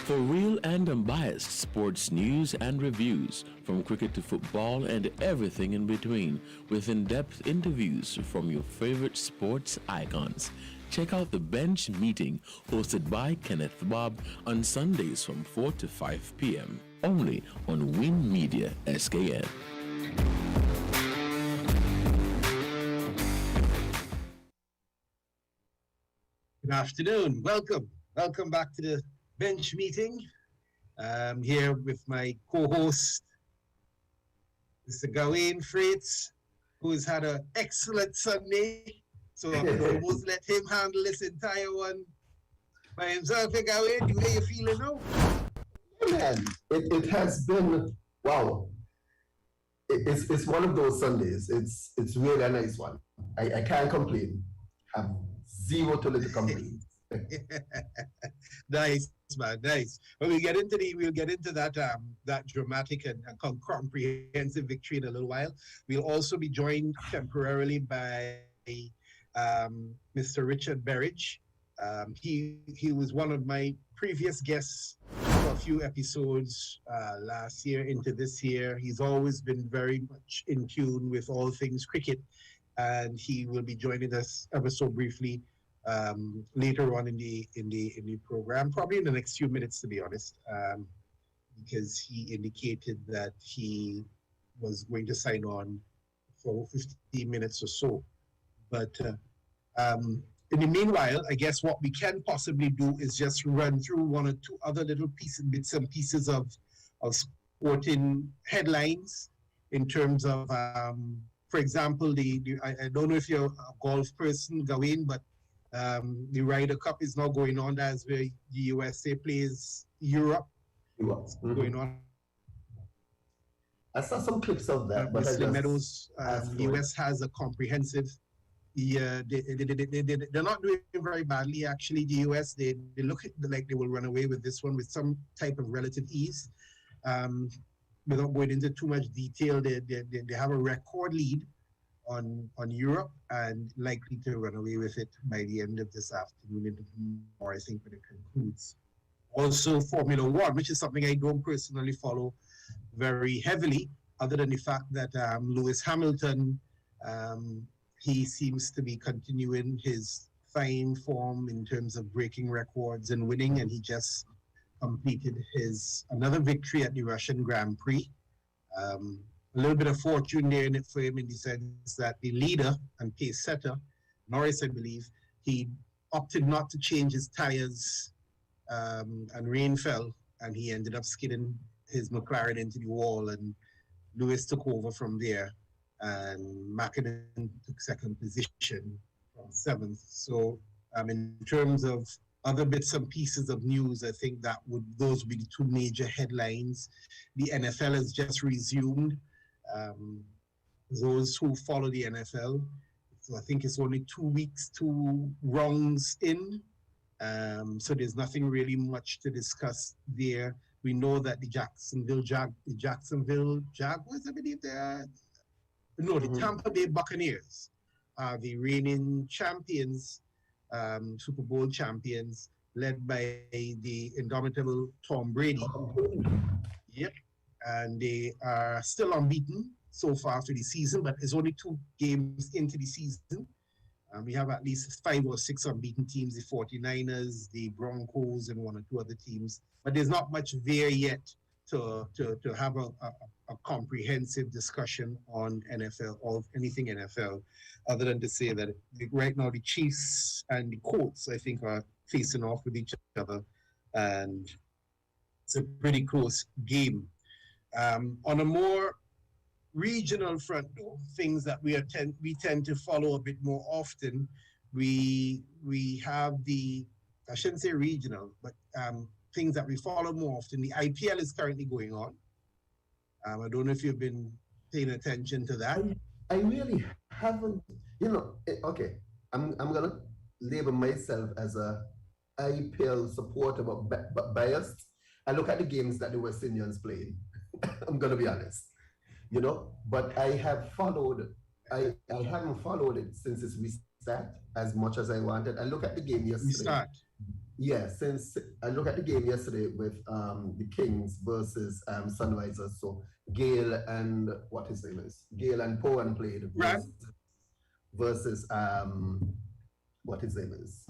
For real and unbiased sports news and reviews, from cricket to football and everything in between, with in-depth interviews from your favorite sports icons. Check out The Bench Meeting, hosted by Kenneth Bob, on Sundays from 4 to 5 p.m. Only on Win Media SKN. Good afternoon. Welcome back to the Bench Meeting. I'm here with my co-host, Mr. Gawain Freights, who has had an excellent Sunday. So I almost let him handle this entire one by himself. Hey, Gawain, how you feeling now? Man, it has been, wow. It's one of those Sundays. It's really a nice one. I can't complain. Have zero to little complaint. Nice, man, nice. Well, we'll get into that dramatic and comprehensive victory in a little while. We'll also be joined temporarily by Mr. Richard Barrage. He was one of my previous guests for a few episodes last year into this year. He's always been very much in tune with all things cricket, and he will be joining us ever so briefly later on in the program, probably in the next few minutes, to be honest, because he indicated that he was going to sign on for 15 minutes or so. But in the meanwhile, I guess what we can possibly do is just run through one or two other little bits and pieces of sporting headlines in terms of, for example, I don't know if you're a golf person, Gawain, but the Ryder Cup is now going on. That's where the USA plays Europe. Going on. I saw some clips of that. But Mr. Meadows, the US has a comprehensive. They're not doing very badly, actually. The US, they look like they will run away with this one with some type of relative ease. Without going into too much detail, they have a record lead on Europe and likely to run away with it by the end of this afternoon, or I think when it concludes. Also, Formula One, which is something I don't personally follow very heavily, other than the fact that Lewis Hamilton, he seems to be continuing his fine form in terms of breaking records and winning, and he just completed another victory at the Russian Grand Prix. A little bit of fortune there in it for him in the sense that the leader and pace setter, Norris, I believe, he opted not to change his tires, and rain fell, and he ended up skidding his McLaren into the wall, and Lewis took over from there, and Mackinnon took second position from seventh. So in terms of other bits and pieces of news, I think those would be the two major headlines. The NFL has just resumed. Those who follow the NFL, so I think it's only 2 weeks, 2 rounds in. So there's nothing really much to discuss there. We know that the Jacksonville Jaguars, I believe they are. No, the Tampa Bay Buccaneers are the reigning champions, Super Bowl champions, led by the indomitable Tom Brady. Yep. And they are still unbeaten so far through the season, but it's only 2 games into the season. We have at least 5 or 6 unbeaten teams, the 49ers, the Broncos, and 1 or 2 other teams. But there's not much there yet to have a comprehensive discussion on NFL or anything NFL, other than to say that right now the Chiefs and the Colts, I think, are facing off with each other, and it's a pretty close game. On a more regional front, though, things that we tend to follow a bit more often, we have I shouldn't say regional, but things that we follow more often. The IPL is currently going on. I don't know if you've been paying attention to that. I really haven't. Okay, I'm gonna label myself as a IPL supporter, but biased. I look at the games that the West Indians played. I'm gonna be honest, but I haven't followed it since its restart as much as I wanted. I look at the game yesterday. Yeah, since I look at the game yesterday with the Kings versus Sunrisers, so Gale and what his name is, Gale and Powan played Right. versus what his name is,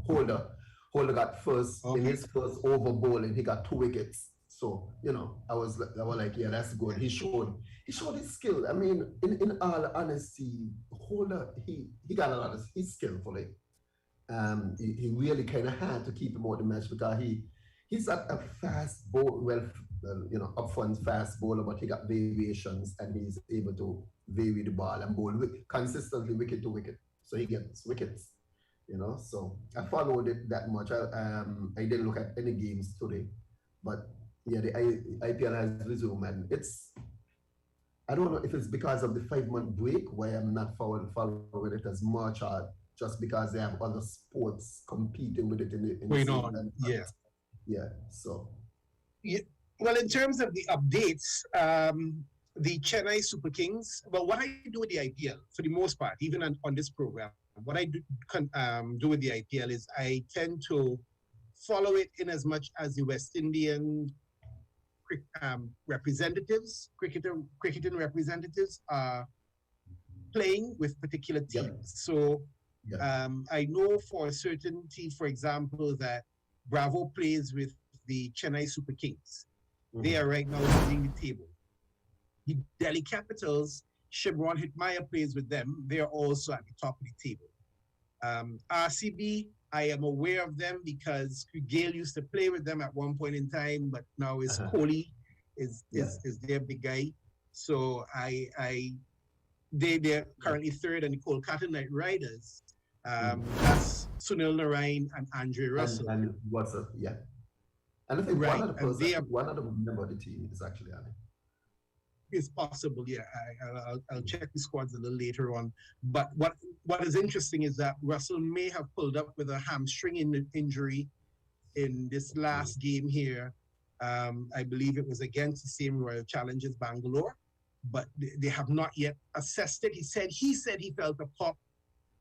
Holder. Holder got first in Okay. his first over bowl and he got 2 wickets. So I was like, yeah, that's good. He showed his skill. I mean, in all honesty, Holder he got a lot of he's skillful. He really kind of had to keep him out the match because he's a fast bowl, up front fast bowler, but he got variations and he's able to vary the ball and bowl consistently wicket to wicket. So he gets wickets, So I followed it that much. I didn't look at any games today, but yeah, the IPL has resumed and I don't know if it's because of the 5-month break where I'm not following it as much or just because they have other sports competing with it in the Going same on. time. Yeah. Yeah. So Yeah. Well, in terms of the updates, the Chennai Super Kings, well, what I do with the IPL, for the most part, even on this program, what I do with the IPL is I tend to follow it in as much as the West Indian representatives, cricketing representatives are playing with particular teams. Yep. So yeah. I know for a certainty, for example, that Bravo plays with the Chennai Super Kings. They are right now leading the table. The Delhi Capitals, Shimron Hitmaya plays with them. They're also at the top of the table. RCB, I am aware of them because Gale used to play with them at one point in time, but now is Kohli is their big guy. So they're currently third, and the Kolkata Knight Riders, that's Sunil Narain and Andre Russell. And what's up? Yeah. And I think Right. one of the member of the team is actually on it. It's possible, yeah. I'll check the squads a little later on. But what is interesting is that Russell may have pulled up with a hamstring injury in this last game here. I believe it was against the same Royal Challengers Bangalore, but they have not yet assessed it. He said he felt a pop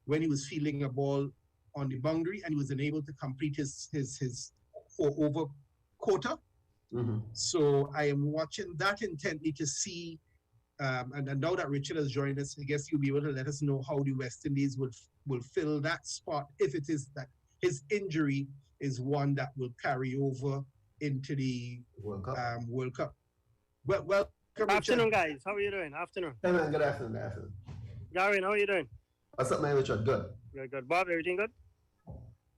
when he was fielding a ball on the boundary and he was unable to complete his 4-over quota. So I am watching that intently to see, and now that Richard has joined us, I guess he'll be able to let us know how the West Indies will fill that spot if it is that his injury is one that will carry over into the World Cup. Well, welcome, afternoon, guys. How are you doing? Afternoon. Hey man, good afternoon. Gavin, how are you doing? What's up, man, Richard? Good. Good. Bob, everything good?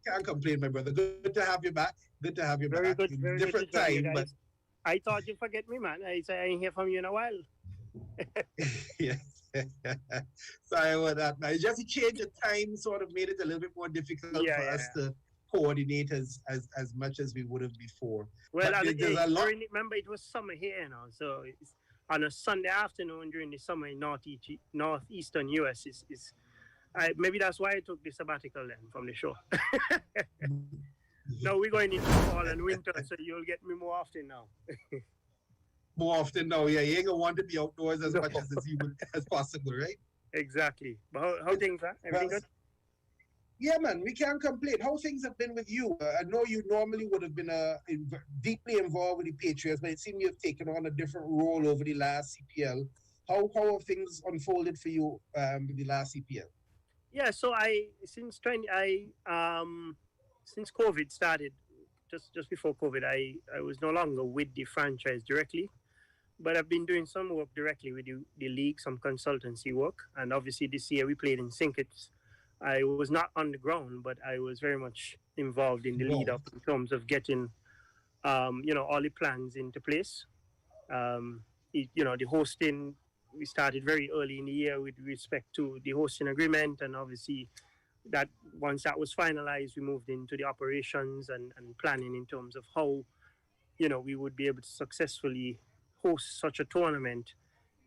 Can't complain, my brother. Good to have you back. Good to have you very back. Good. Very different good to time, but I thought you forget me, man. I ain't hear from you in a while. Yeah. Sorry about that, man. Just a change of time sort of made it a little bit more difficult for us to coordinate as much as we would have before. Well, remember it was summer here, so it's on a Sunday afternoon during the summer in northeastern US is maybe that's why I took the sabbatical then from the show. Now we're going into fall and winter, so you'll get me more often now. More often now, yeah. You ain't gonna want to be outdoors as much as possible, right? Exactly. But how things are? Everything good? Yeah, man, we can't complain. How things have been with you? I know you normally would have been deeply involved with the Patriots, but it seems you've taken on a different role over the last CPL. How have things unfolded for you with the last CPL? Yeah, so since COVID started, just before COVID, I was no longer with the franchise directly, but I've been doing some work directly with the league, some consultancy work, and obviously this year we played in Sinkits. I was not on the ground, but I was very much involved in the lead up in terms of getting, all the plans into place. The hosting, we started very early in the year with respect to the hosting agreement, and obviously that once that was finalized, we moved into the operations and planning in terms of how, we would be able to successfully host such a tournament,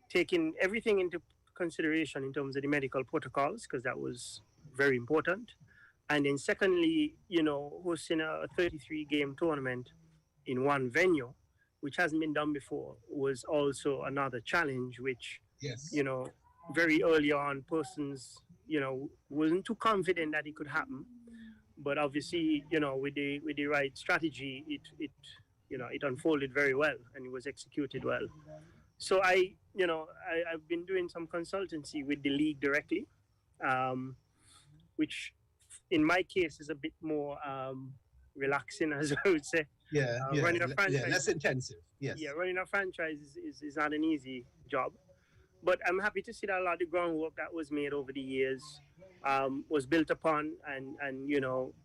taking everything into consideration in terms of the medical protocols, because that was very important. And then secondly, hosting a 33-game tournament in one venue, which hasn't been done before, was also another challenge, which, very early on, persons, wasn't too confident that it could happen. But obviously, with the right strategy, it unfolded very well and it was executed well. So I've been doing some consultancy with the league directly, um, which in my case is a bit more relaxing, as I would say. Running a franchise, less intensive. Yes. Yeah, running a franchise is not an easy job. But I'm happy to see that a lot of the groundwork that was made over the years was built upon, and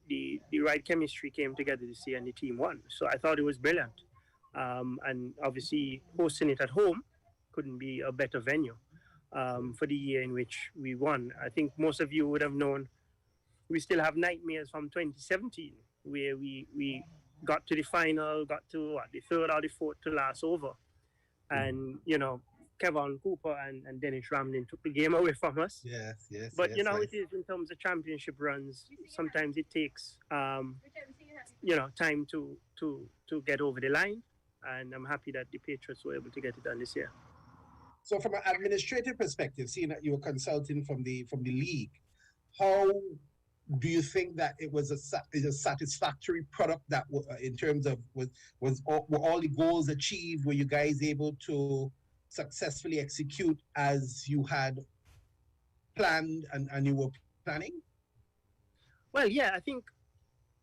the right chemistry came together this year, and the team won. So I thought it was brilliant. And obviously, hosting it at home couldn't be a better venue for the year in which we won. I think most of you would have known we still have nightmares from 2017, where we got to the final, got to the third or the fourth to last over. And, Kevin Cooper and Dennis Ramlin took the game away from us. Yes. But, it is in terms of championship runs, sometimes it takes, time to get over the line. And I'm happy that the Patriots were able to get it done this year. So from an administrative perspective, seeing that you were consulting from the league, how do you think that it was a satisfactory product that in terms of were all the goals achieved? Were you guys able to successfully execute as you had planned and you were planning? Well, yeah, I think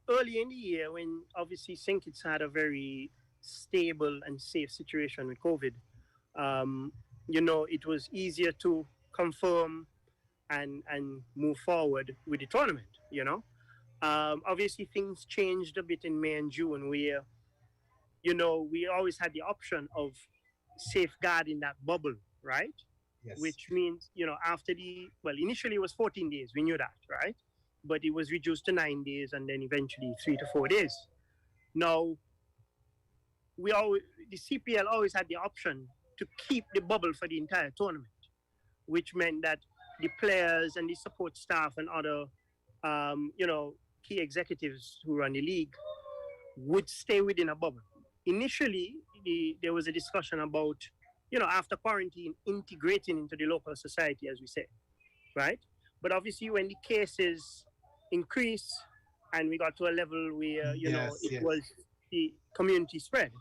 early in the year, when obviously St. Kitts had a very stable and safe situation with COVID, it was easier to confirm and move forward with the tournament, Obviously, things changed a bit in May and June where, we always had the option of safeguarding that bubble, right? Yes. Which means, after initially it was 14 days, we knew that, right? But it was reduced to 9 days and then eventually 3 to 4 days. Now, the CPL always had the option to keep the bubble for the entire tournament, which meant that the players and the support staff and other, key executives who run the league would stay within a bubble. Initially, there was a discussion about, after quarantine, integrating into the local society, as we say, right? But obviously, when the cases increased and we got to a level where, it was the community spread,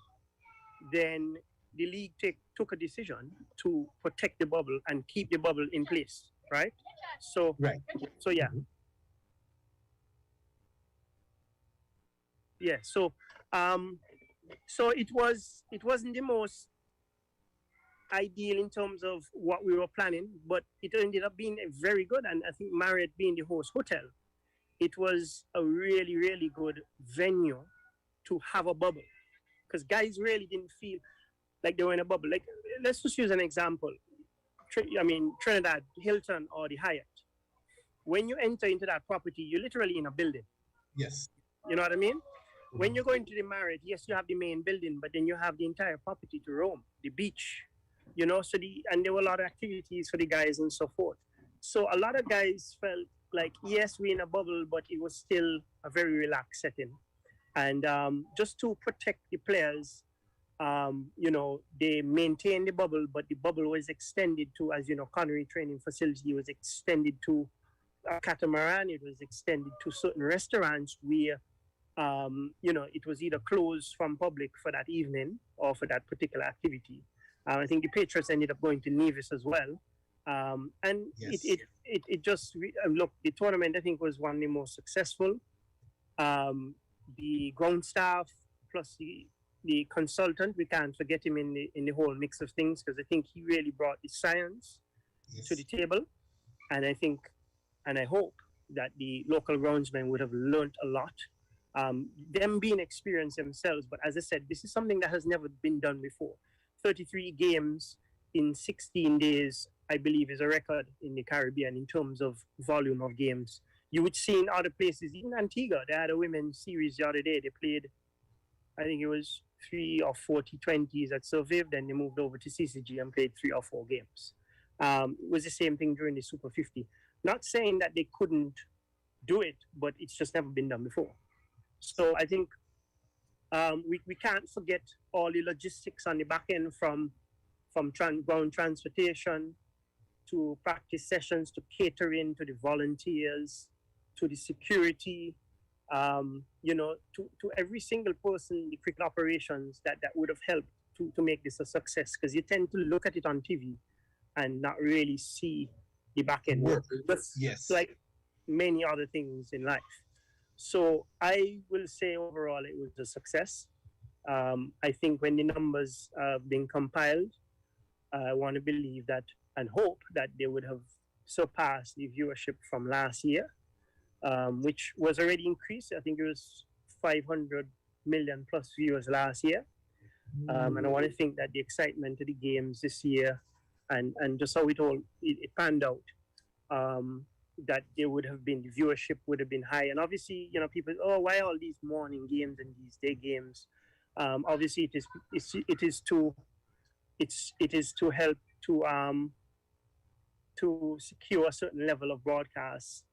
then the league took a decision to protect the bubble and keep the bubble in place, right? So, right. So yeah. Mm-hmm. Yeah. So, so it wasn't the most ideal in terms of what we were planning, but it ended up being very good. And I think Marriott being the host hotel, it was a really, really good venue to have a bubble, because guys really didn't feel like they were in a bubble. Like, let's just use an example. Trinidad, Hilton, or the Hyatt. When you enter into that property, you're literally in a building. Yes. You know what I mean? Mm-hmm. When you go into the Marriott, yes, you have the main building, but then you have the entire property to roam, the beach, and there were a lot of activities for the guys and so forth. So a lot of guys felt like, yes, we're in a bubble, but it was still a very relaxed setting. And just to protect the players, they maintained the bubble, but the bubble was extended to, as you know, Connery training facility was extended to a catamaran. It was extended to certain restaurants where, it was either closed from public for that evening or for that particular activity. I think the Patriots ended up going to Nevis as well. And yes. it just, look, the tournament, I think, was one of the most successful. The ground staff plus the consultant, we can't forget him in the whole mix of things, because I think he really brought the science to the table. And I think, and I hope that the local groundsmen would have learned a lot. Them being experienced themselves, but as I said, this is something that has never been done before. 33 games in 16 days, I believe, is a record in the Caribbean in terms of volume of games. You would see in other places, even Antigua, they had a women's series the other day. They played, I think it was 3 or 4 T20s at Surviv, then they moved over to CCG and played 3 or 4 games. It was the same thing during the Super 50. Not saying that they couldn't do it, but it's just never been done before. So I think we can't forget all the logistics on the back end, from ground transportation to practice sessions to catering to the volunteers to the security, to every single person in the cricket operations that would have helped to make this a success, because you tend to look at it on TV and not really see the back end work. Just Yes. like many other things in life. So I will say overall it was a success. I think when the numbers are being compiled, I want to believe that and hope that they would have surpassed the viewership from last year, which was already increased. I think it was 500 million plus viewers last year. And I want to think that the excitement of the games this year and just how it panned out, that there would have been, the viewership would have been high. And obviously, people, why all these morning games and these day games? Obviously, it is to help to secure a certain level of broadcast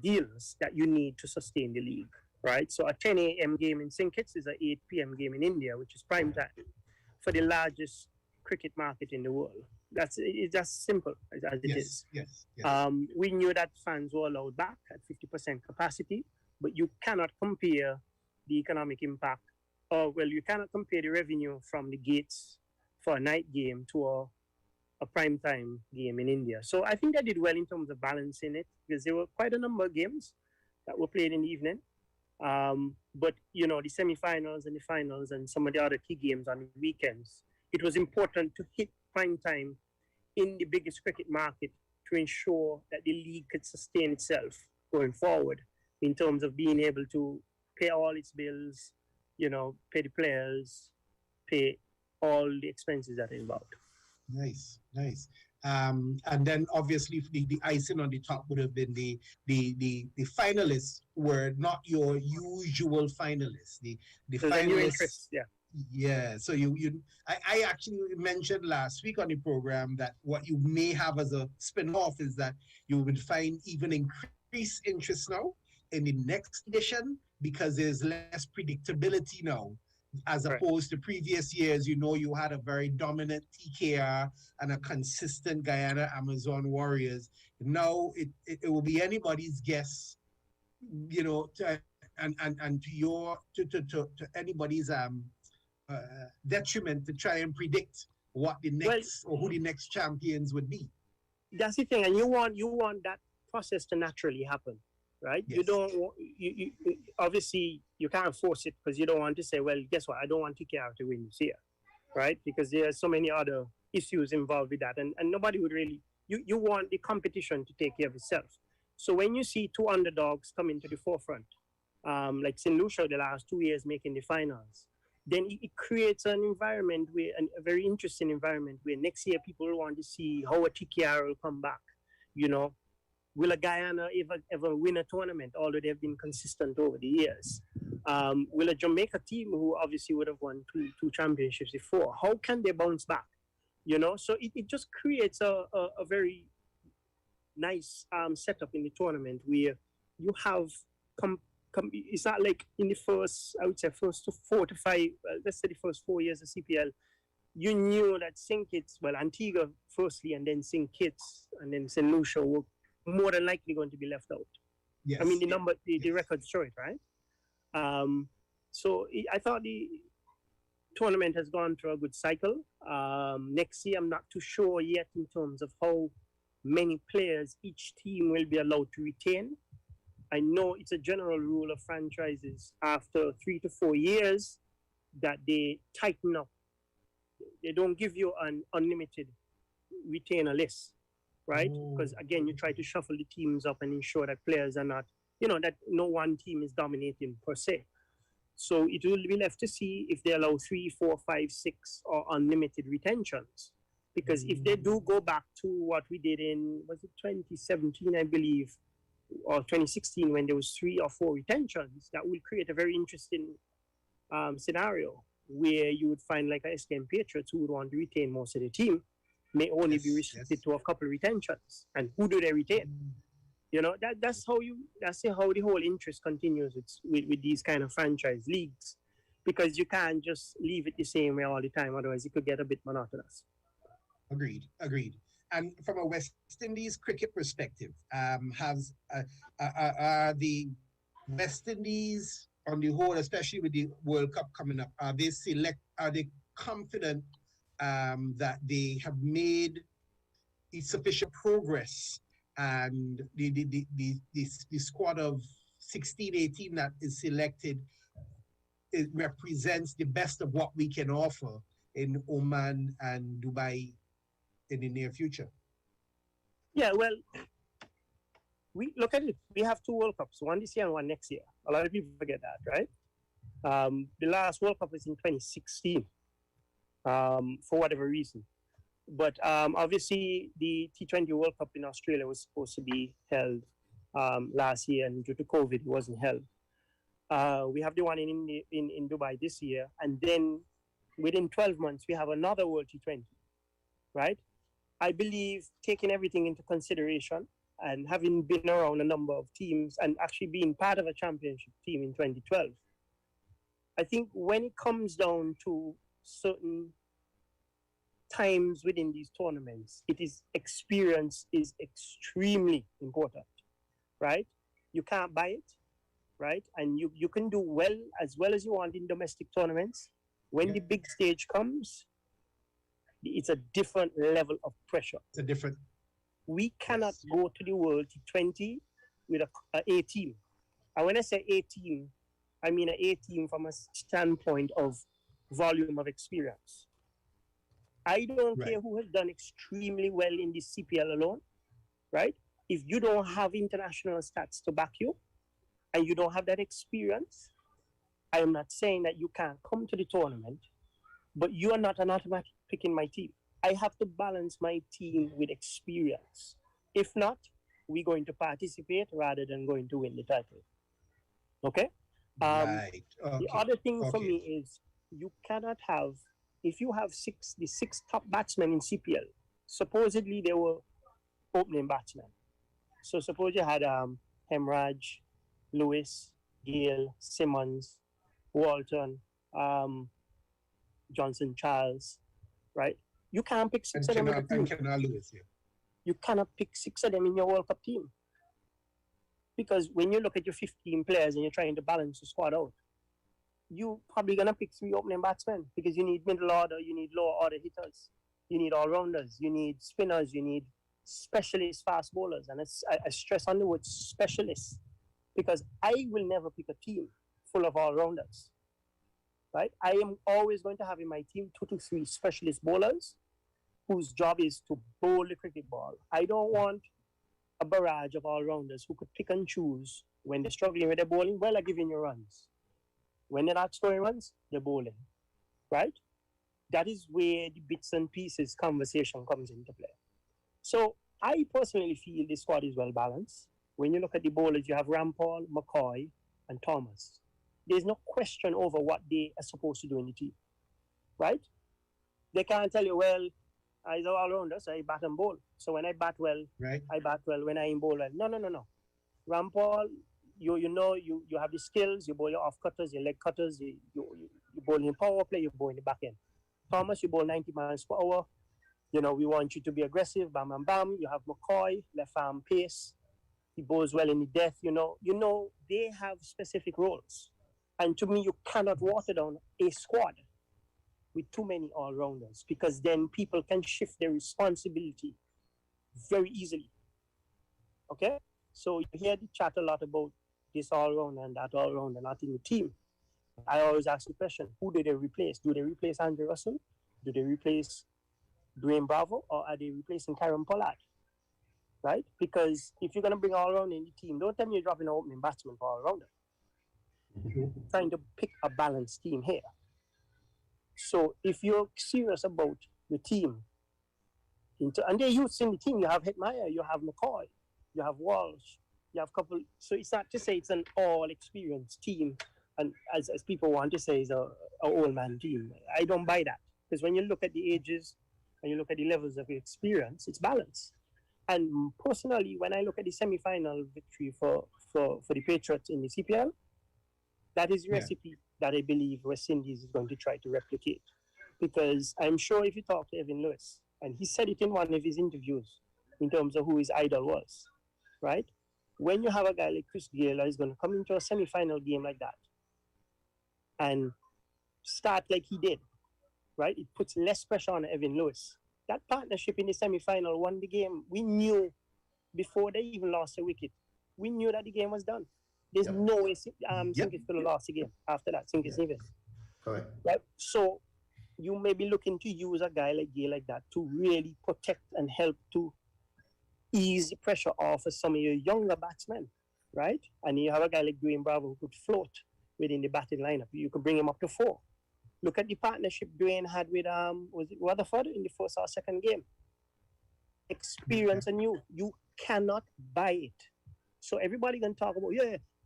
deals that you need to sustain the league, right? So a 10 a.m. game in St. Kitts is an 8 p.m. game in India, which is prime time for the largest cricket market in the world. It's just simple as it is. Yes. We knew that fans were allowed back at 50% capacity, but you cannot compare the economic impact, you cannot compare the revenue from the gates for a night game to a prime time game in India. So I think they did well in terms of balancing it, because there were quite a number of games that were played in the evening. But the semi-finals and the finals and some of the other key games on the weekends, it was important to hit prime time in the biggest cricket market to ensure that the league could sustain itself going forward in terms of being able to pay all its bills, pay the players, pay all the expenses that are involved. Nice. And then obviously the icing on the top would have been the finalists were not your usual finalists. The finalists, yeah. So I actually mentioned last week on the program that what you may have as a spin-off is that you would find even increased interest now in the next edition, because there's less predictability now, as opposed to previous years. You had a very dominant TKR and a consistent Guyana Amazon Warriors. Now it will be anybody's guess, to anybody's detriment to try and predict what the next or who the next champions would be. That's the thing, and you want that process to naturally happen, right? Yes. You don't. You obviously you can't force it, because you don't want to say, well, guess what? I don't want TKR to win this year, right? Because there are so many other issues involved with that, and nobody would really. You want the competition to take care of itself. So when you see two underdogs come into the forefront, like St. Lucia the last 2 years making the finals, then it creates an environment a very interesting environment where next year people will want to see how a TKR will come back. Will a Guyana ever win a tournament, although they've been consistent over the years? Will a Jamaica team, who obviously would have won two championships before, how can they bounce back? So it just creates a very nice setup in the tournament where you have it's not like in the first 4 to 5, let's say the first 4 years of CPL, you knew that St. Kitts, Antigua firstly, and then St. Kitts, and then St. Lucia were more than likely going to be left out. Yes. I mean, the records show it, right? I thought the tournament has gone through a good cycle. Next year, I'm not too sure yet in terms of how many players each team will be allowed to retain. I know it's a general rule of franchises after 3 to 4 years that they tighten up. They don't give you an unlimited retainer list, right? Because again, you try to shuffle the teams up and ensure that players are not, that no one team is dominating per se. So it will be left to see if they allow 3, 4, 5, 6 or unlimited retentions. Because if they do go back to what we did in, was it 2017, I believe, or 2016, when there was 3 or 4 retentions, that will create a very interesting scenario where you would find like a SKM Patriots, who would want to retain most of the team, may only be restricted to a couple of retentions. And who do they retain? That's how the whole interest continues with these kind of franchise leagues, because you can't just leave it the same way all the time, otherwise it could get a bit monotonous. Agreed. And from a West Indies cricket perspective, has the West Indies on the whole, especially with the World Cup coming up, are they confident that they have made sufficient progress, and the squad of 16, 18 that is selected, it represents the best of what we can offer in Oman and Dubai in the near future? Yeah, well, we look at it. We have two World Cups, one this year and one next year. A lot of people forget that, right? The last World Cup was in 2016, for whatever reason. But obviously, the T20 World Cup in Australia was supposed to be held last year, and due to COVID, it wasn't held. We have the one in Dubai this year, and then within 12 months, we have another World T20, right? I believe, taking everything into consideration and having been around a number of teams and actually being part of a championship team in 2012, I think when it comes down to certain times within these tournaments, experience is extremely important, right? You can't buy it, right? And you can do well as you want in domestic tournaments. When the big stage comes, it's a different level of pressure. We cannot go to the World T20 with a A team. And when I say A team, I mean an A team from a standpoint of volume of experience. I don't care who has done extremely well in the CPL alone, right? If you don't have international stats to back you and you don't have that experience, I am not saying that you can't come to the tournament, but you are not an automatic pick in my team. I have to balance my team with experience. If not, we're going to participate rather than going to win the title. Okay? Okay. The other thing for me is you cannot have, if you have the six top batsmen in CPL, supposedly they were opening batsmen. So suppose you had Hemraj, Lewis, Gale, Simmons, Walton, Johnson Charles, right? You can't pick six of them in the team. Lewis, You cannot pick six of them in your World Cup team. Because when you look at your 15 players and you're trying to balance the squad out, you're probably going to pick three opening batsmen because you need middle order, you need lower order hitters, you need all-rounders, you need spinners, you need specialist fast bowlers. And I stress on the word specialists because I will never pick a team full of all-rounders, right? I am always going to have in my team 2 to 3 specialist bowlers whose job is to bowl the cricket ball. I don't want a barrage of all-rounders who could pick and choose. When they're struggling with their bowling, well, I'm giving you runs. When they're not scoring runs, they're bowling, right? That is where the bits and pieces conversation comes into play. So I personally feel this squad is well balanced. When you look at the bowlers, you have Rampal, McCoy, and Thomas. There's no question over what they are supposed to do in the team, right? They can't tell you, well, I'm all-rounder, so I bat and bowl. So when I bat well, I bat well. When I bowl well, no. Rampal, you have the skills. You bowl your off-cutters, your leg cutters. You bowl in power play, you bowl in the back end. Thomas, you bowl 90 miles per hour. We want you to be aggressive, bam, bam, bam. You have McCoy, left arm pace. He bowls well in the death, they have specific roles. And to me, you cannot water down a squad with too many all-rounders because then people can shift their responsibility very easily. Okay? So you hear the chat a lot about this all-rounder and that all-rounder not in the team. I always ask the question, who do they replace? Do they replace Andre Russell? Do they replace Dwayne Bravo? Or are they replacing Karen Pollard? Right? Because if you're going to bring all-rounder in the team, don't tell me you're dropping an opening batsman for all-rounder. Trying to pick a balanced team here. So if you're serious about the team, and they're youths in the team, you have Hetmeyer, you have McCoy, you have Walsh, you have a couple. So it's not to say it's an all-experienced team, and as people want to say, it's an old-man team. I don't buy that. Because when you look at the ages and you look at the levels of experience, it's balanced. And personally, when I look at the semi-final victory for the Patriots in the CPL, that is the recipe that I believe West Indies is going to try to replicate. Because I'm sure if you talk to Evan Lewis, and he said it in one of his interviews in terms of who his idol was, right? when you have a guy like Chris Gayle that is going to come into a semi-final game like that and start like he did, right? It puts less pressure on Evan Lewis. That partnership in the semi-final won the game. We knew before they even lost a wicket. We knew that the game was done. There's no way Sinkis could have lost the game after that. Sinkis needed. Correct. Right? So you may be looking to use a guy like Gayle like that to really protect and help to ease the pressure off of some of your younger batsmen, right? And you have a guy like Dwayne Bravo who could float within the batting lineup. You could bring him up to 4. Look at the partnership Dwayne had with was it Rutherford in the first or second game. Experience and you cannot buy it. So everybody can talk about,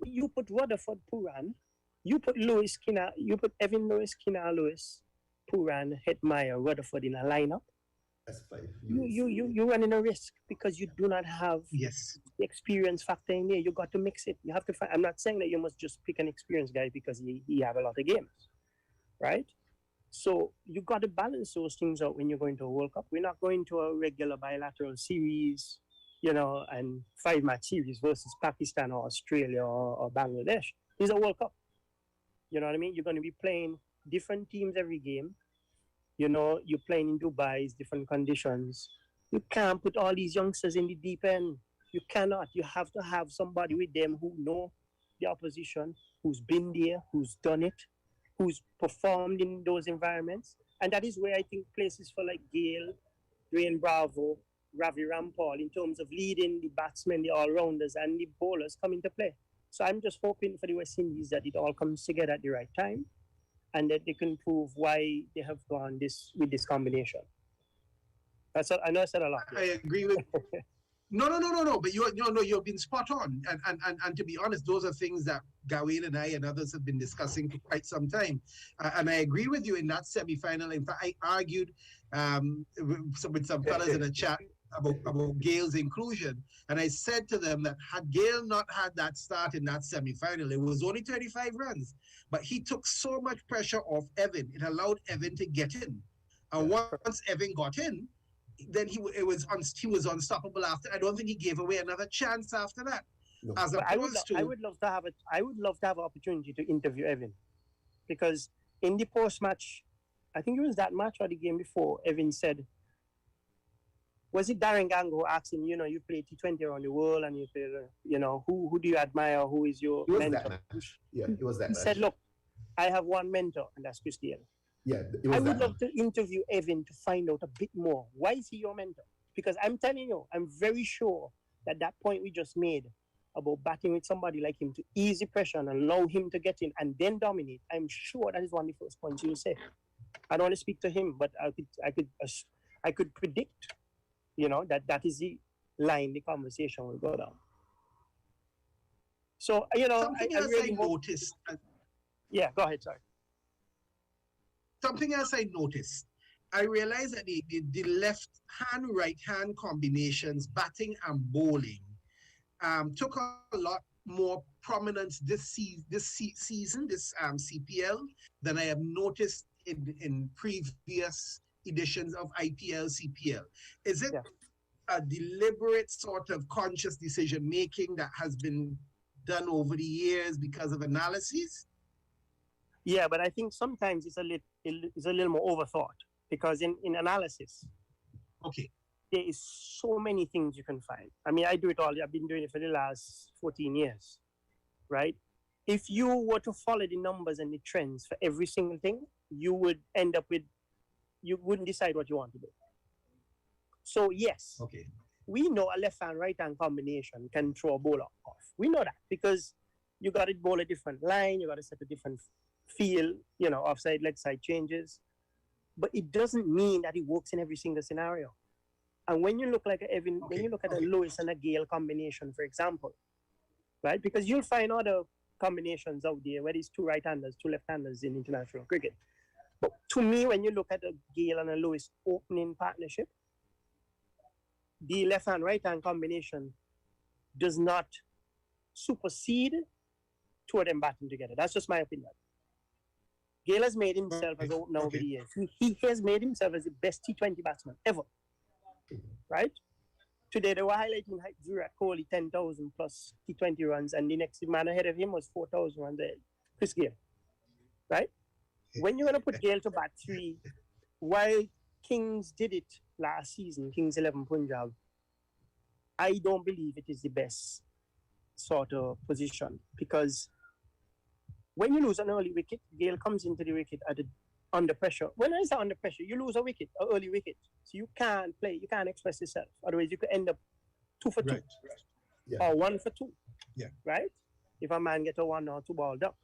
you put Rutherford, Puran, you put Lewis Skinner, you put Evan Lewis, Skinner, Lewis, Puran, Hetmeyer, Rutherford in a lineup. That's 5. You're running a risk because you do not have the experience factor in there. You got to mix it. You have to find. I'm not saying that you must just pick an experienced guy because he have a lot of games, right? So you got to balance those things out when you're going to a World Cup. We're not going to a regular bilateral series, and 5-match series versus Pakistan or Australia or Bangladesh. It's a World Cup. You know what I mean? You're going to be playing different teams every game. You're playing in Dubai, it's different conditions. You can't put all these youngsters in the deep end. You cannot. You have to have somebody with them who know the opposition, who's been there, who's done it, who's performed in those environments. And that is where I think places for like Gayle, Dwayne Bravo, Ravi Rampal, in terms of leading the batsmen, the all-rounders, and the bowlers come into play. So I'm just hoping for the West Indies that it all comes together at the right time, and that they can prove why they have gone with this combination. I know I said a lot. I agree with. No. But you've been spot on. And to be honest, those are things that Gawain and I and others have been discussing for quite some time. And I agree with you in that semi-final. In fact, I argued with some fellas in the chat about Gayle's inclusion. And I said to them that had Gayle not had that start in that semi-final, it was only 35 runs. But he took so much pressure off Evan, it allowed Evan to get in. And once Evan got in, then he was unstoppable after. I don't think he gave away another chance after that. No. I would love to have an opportunity to interview Evan, because in the post-match, I think it was that match or the game before, Evan said, was it Darren Gang who asked him, you play T20 around the world and you play, who do you admire? Who is your mentor? It was that match. He said, look, I have one mentor, and that's Chris Gayle. Yeah, I would love to interview Evan to find out a bit more. Why is he your mentor? Because I'm telling you, I'm very sure that point we just made about batting with somebody like him to ease the pressure and allow him to get in and then dominate, I'm sure that is one of the first points you'll say. I don't want to speak to him, but I could predict, that is the line the conversation will go down. So, something else I noticed. Yeah, go ahead, sorry. Something else I noticed. I realized that the left hand, right hand combinations, batting and bowling, took a lot more prominence this season, CPL, than I have noticed in previous editions of IPL, CPL. Is it a deliberate sort of conscious decision making that has been done over the years because of analyses? Yeah, but I think sometimes it's a little more overthought, because in analysis, there is so many things you can find. I mean, I do it all. I've been doing it for the last 14 years, right? If you were to follow the numbers and the trends for every single thing, you would end up with, you wouldn't decide what you want to do. So yes, we know a left-hand, right-hand combination can throw a bowler off. We know that because you got to bowl a different line, you got to set a different feel, offside, leg side changes. But it doesn't mean that it works in every single scenario. And when you look like Evan, when you look at a Lewis and a Gayle combination, for example, right? Because you'll find other combinations out there where there's 2 right-handers, 2 left-handers in international cricket. But to me, when you look at a Gayle and a Lewis opening partnership, the left-hand, right-hand combination does not supersede 2 of them batting together. That's just my opinion. Gayle has made himself as opener over the years. He has made himself as the best T20 batsman ever, right? Today they were highlighting Virat Kohli 10,000 plus T20 runs, and the next man ahead of him was 4,000 runs ahead. Chris Gayle, right? When you're going to put Gayle to bat 3, while Kings did it last season, Kings 11 Punjab, I don't believe it is the best sort of position, because when you lose an early wicket, Gayle comes into the wicket under pressure. When I say under pressure, you lose an early wicket. So you can't play, you can't express yourself. Otherwise, you could end up 2 for 2 Right. Yeah. or 1 for 2. Yeah. Right? If a man gets a 1 or 2 ball up.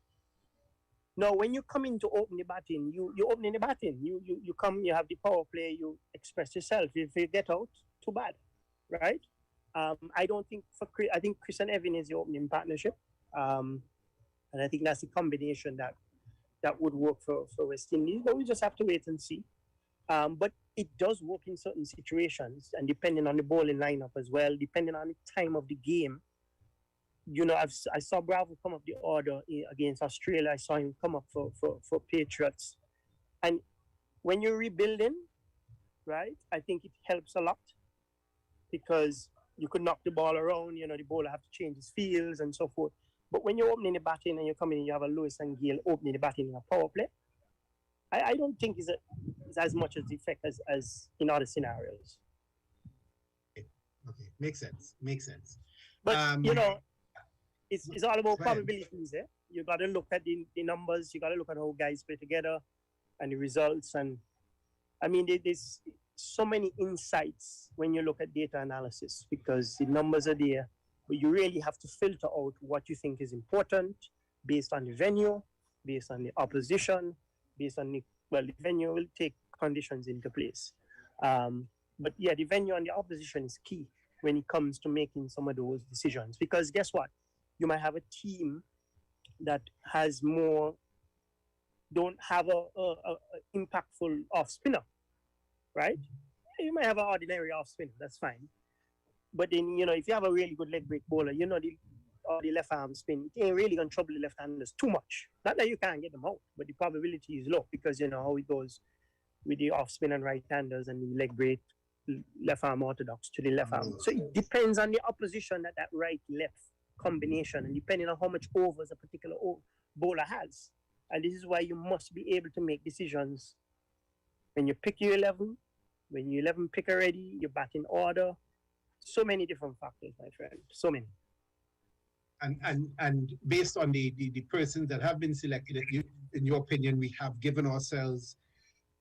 Now, when you come in to open the batting, you open in the batting. You come, you have the power play, you express yourself. If you get out, too bad. Right? I don't think I think Chris and Evan is the opening partnership. And I think that's a combination that would work for West Indies, but we just have to wait and see. But it does work in certain situations, and depending on the bowling lineup as well, depending on the time of the game. You know, I saw Bravo come up the order against Australia. I saw him come up for Patriots. And when you're rebuilding, right, I think it helps a lot, because you could knock the ball around, you know, the bowler have to change his fields and so forth. But when you're opening the batting and you're coming in, you have a Lewis and Gayle opening the batting in a power play, I don't think it's as much as the effect as in other scenarios. Okay, makes sense. But, you know, it's all about probabilities. You got to look at the numbers. You got to look at how guys play together and the results. And, I mean, there's so many insights when you look at data analysis, because the numbers are there. But you really have to filter out what you think is important based on the venue, based on the opposition, based on the venue will take conditions into place. But yeah, the venue and the opposition is key when it comes to making some of those decisions. Because guess what? You might have a team that don't have a impactful off spinner, right? You might have an ordinary off spinner, that's fine. But then, you know, if you have a really good leg break bowler, you know, the left arm spin, it ain't really going to trouble the left-handers too much. Not that you can't get them out, but the probability is low, because you know how it goes with the off-spin and right-handers and the leg break, left arm orthodox to the left arm. So it depends on the opposition that right-left combination, and depending on how much overs a particular bowler has. And this is why you must be able to make decisions when you pick your 11, when your 11 pick already, you bat in order. So many different factors, my friend. So many. And based on the persons that have been selected, in your opinion, we have given ourselves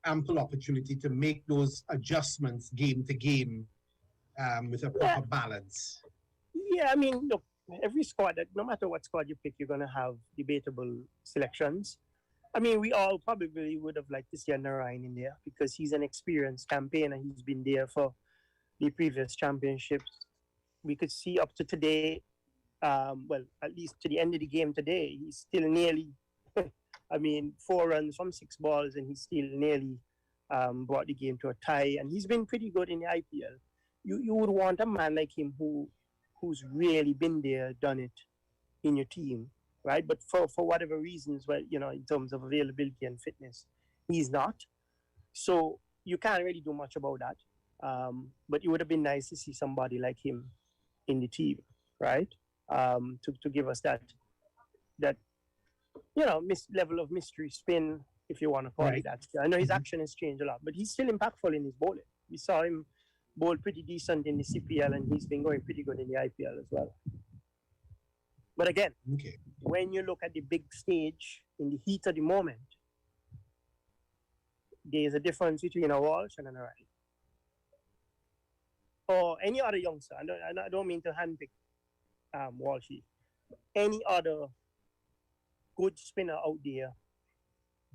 ample opportunity to make those adjustments game to game with a proper balance. Yeah, I mean, look, every squad, no matter what squad you pick, you're going to have debatable selections. I mean, we all probably would have liked to see Narayan in there, because he's an experienced campaigner. He's been there for the previous championships. We could see up to today, well, at least to the end of the game today, he's still nearly, 4 runs from 6 balls, and he's still nearly brought the game to a tie. And he's been pretty good in the IPL. You would want a man like him who's really been there, done it in your team, right? But for whatever reasons, well, you know, in terms of availability and fitness, he's not. So you can't really do much about that. But it would have been nice to see somebody like him in the team, right? To give us that you know, level of mystery spin, if you want to call it that. I know his action has changed a lot, but he's still impactful in his bowling. We saw him bowl pretty decent in the CPL, and he's been going pretty good in the IPL as well. But again, when you look at the big stage in the heat of the moment, there's a difference between a Walsh and a Narayan. Or any other youngster. I don't mean to handpick Walshy. Any other good spinner out there,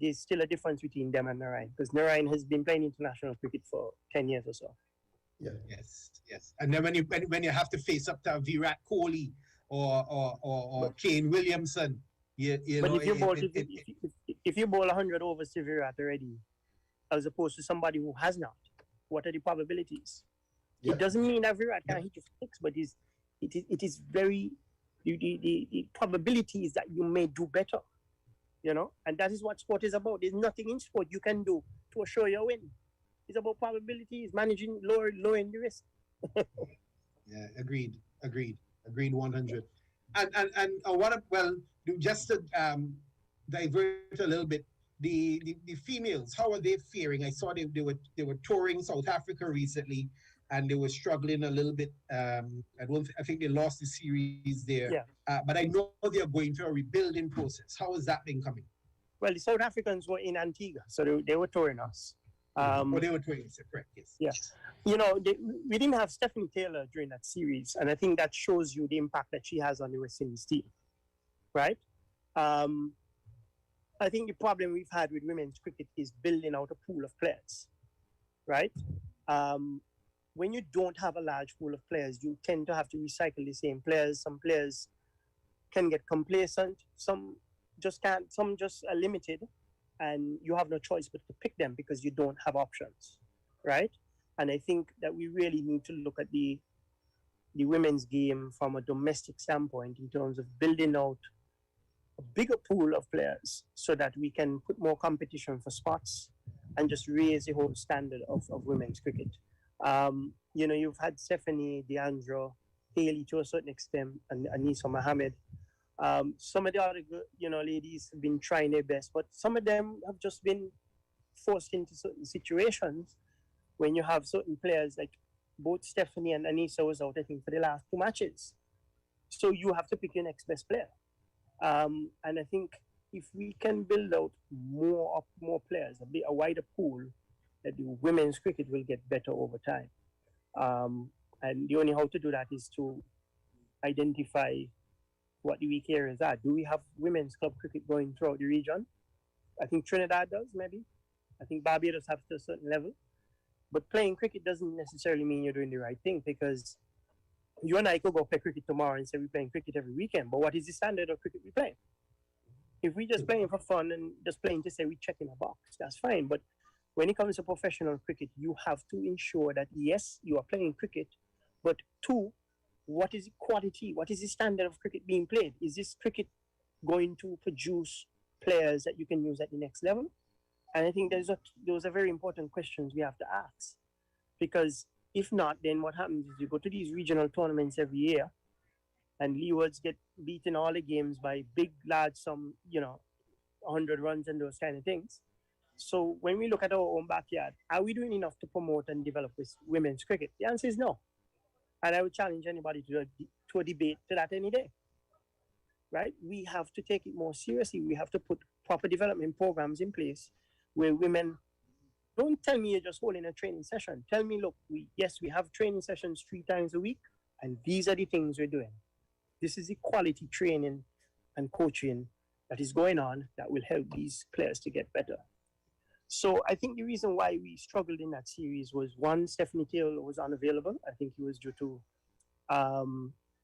there's still a difference between them and Narayan, because Narayan has been playing international cricket for 10 years or so. Yeah. Yes. And then when you have to face up to Virat Kohli or Kane Williamson, if you bowl 100 overs to Virat already, as opposed to somebody who has not, what are the probabilities? Yeah. It doesn't mean that Virat can't hit you 6, but it is very, the probability is that you may do better, you know, and that is what sport is about. There's nothing in sport you can do to assure your win. It's about probabilities, managing, lowering the risk. Yeah, agreed, 100. And well, just to divert a little bit, the females, how are they faring? I saw they were touring South Africa recently, and they were struggling a little bit. I think they lost the series there. Yeah. But I know they are going through a rebuilding process. How has that been coming? Well, the South Africans were in Antigua, so they were touring us. They were touring us, correct? Yes. Yeah. You know, we didn't have Stephanie Taylor during that series, and I think that shows you the impact that she has on the West Indies team, right? I think the problem we've had with women's cricket is building out a pool of players, right? When you don't have a large pool of players, you tend to have to recycle the same players. Some players can get complacent, some just can't, some just are limited, and you have no choice but to pick them because you don't have options, right? And I think that we really need to look at the women's game from a domestic standpoint in terms of building out a bigger pool of players so that we can put more competition for spots and just raise the whole standard of women's cricket. You know, you've had Stephanie, Deandra, Haley to a certain extent, and Anisa Mohammed. Some of the other, ladies have been trying their best, but some of them have just been forced into certain situations when you have certain players, like both Stephanie and Anisa was out, I think, for the last 2 matches. So you have to pick your next best player. And I think if we can build out more players, a wider pool, that the women's cricket will get better over time. And the only how to do that is to identify what the weak areas are. Do we have women's club cricket going throughout the region? I think Trinidad does, maybe. I think Barbados have to a certain level. But playing cricket doesn't necessarily mean you're doing the right thing, because you and I could go play cricket tomorrow and say we're playing cricket every weekend, but what is the standard of cricket we play? If we're just playing for fun and just playing to say we check in a box, that's fine. But when it comes to professional cricket, you have to ensure that, yes, you are playing cricket, but 2, what is the quality? What is the standard of cricket being played? Is this cricket going to produce players that you can use at the next level? And I think those are very important questions we have to ask, because if not, then what happens is you go to these regional tournaments every year and Leewards get beaten all the games by big, large, 100 runs and those kind of things. So when we look at our own backyard, are we doing enough to promote and develop women's cricket? The answer is no. And I would challenge anybody to a debate to that any day, right? We have to take it more seriously. We have to put proper development programs in place where women, don't tell me you're just holding a training session. Tell me, look, we have training sessions 3 times a week, and these are the things we're doing. This is the quality training and coaching that is going on that will help these players to get better. So I think the reason why we struggled in that series was, 1, Stephanie Taylor was unavailable. I think he was due to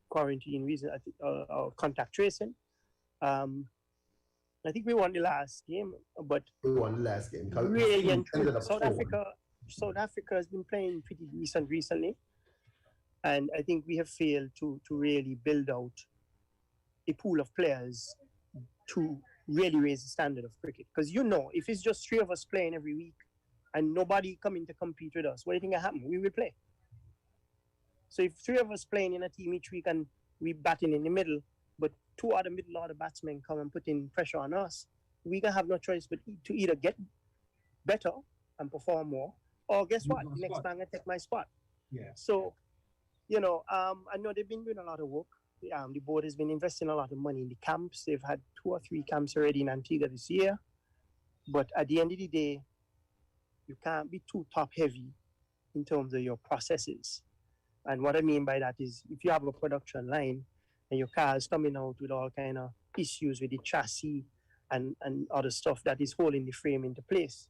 quarantine reason, or contact tracing. I think we won the last game, but we won the last game. Really, South Africa has been playing pretty decent recently, and I think we have failed to really build out a pool of players to really raise the standard of cricket. Because if it's just 3 of us playing every week and nobody coming to compete with us, what do you think will happen? We will play. So if 3 of us playing in a team each week and we batting in the middle, but 2 other middle order batsmen come and put in pressure on us, we can have no choice but to either get better and perform more, or guess what? The next man can take my spot. Yeah. So, I know they've been doing a lot of work. The board has been investing a lot of money in the camps. They've had 2 or 3 camps already in Antigua this year. But at the end of the day, you can't be too top heavy in terms of your processes. And what I mean by that is, if you have a production line and your car is coming out with all kind of issues with the chassis and other stuff that is holding the frame into place,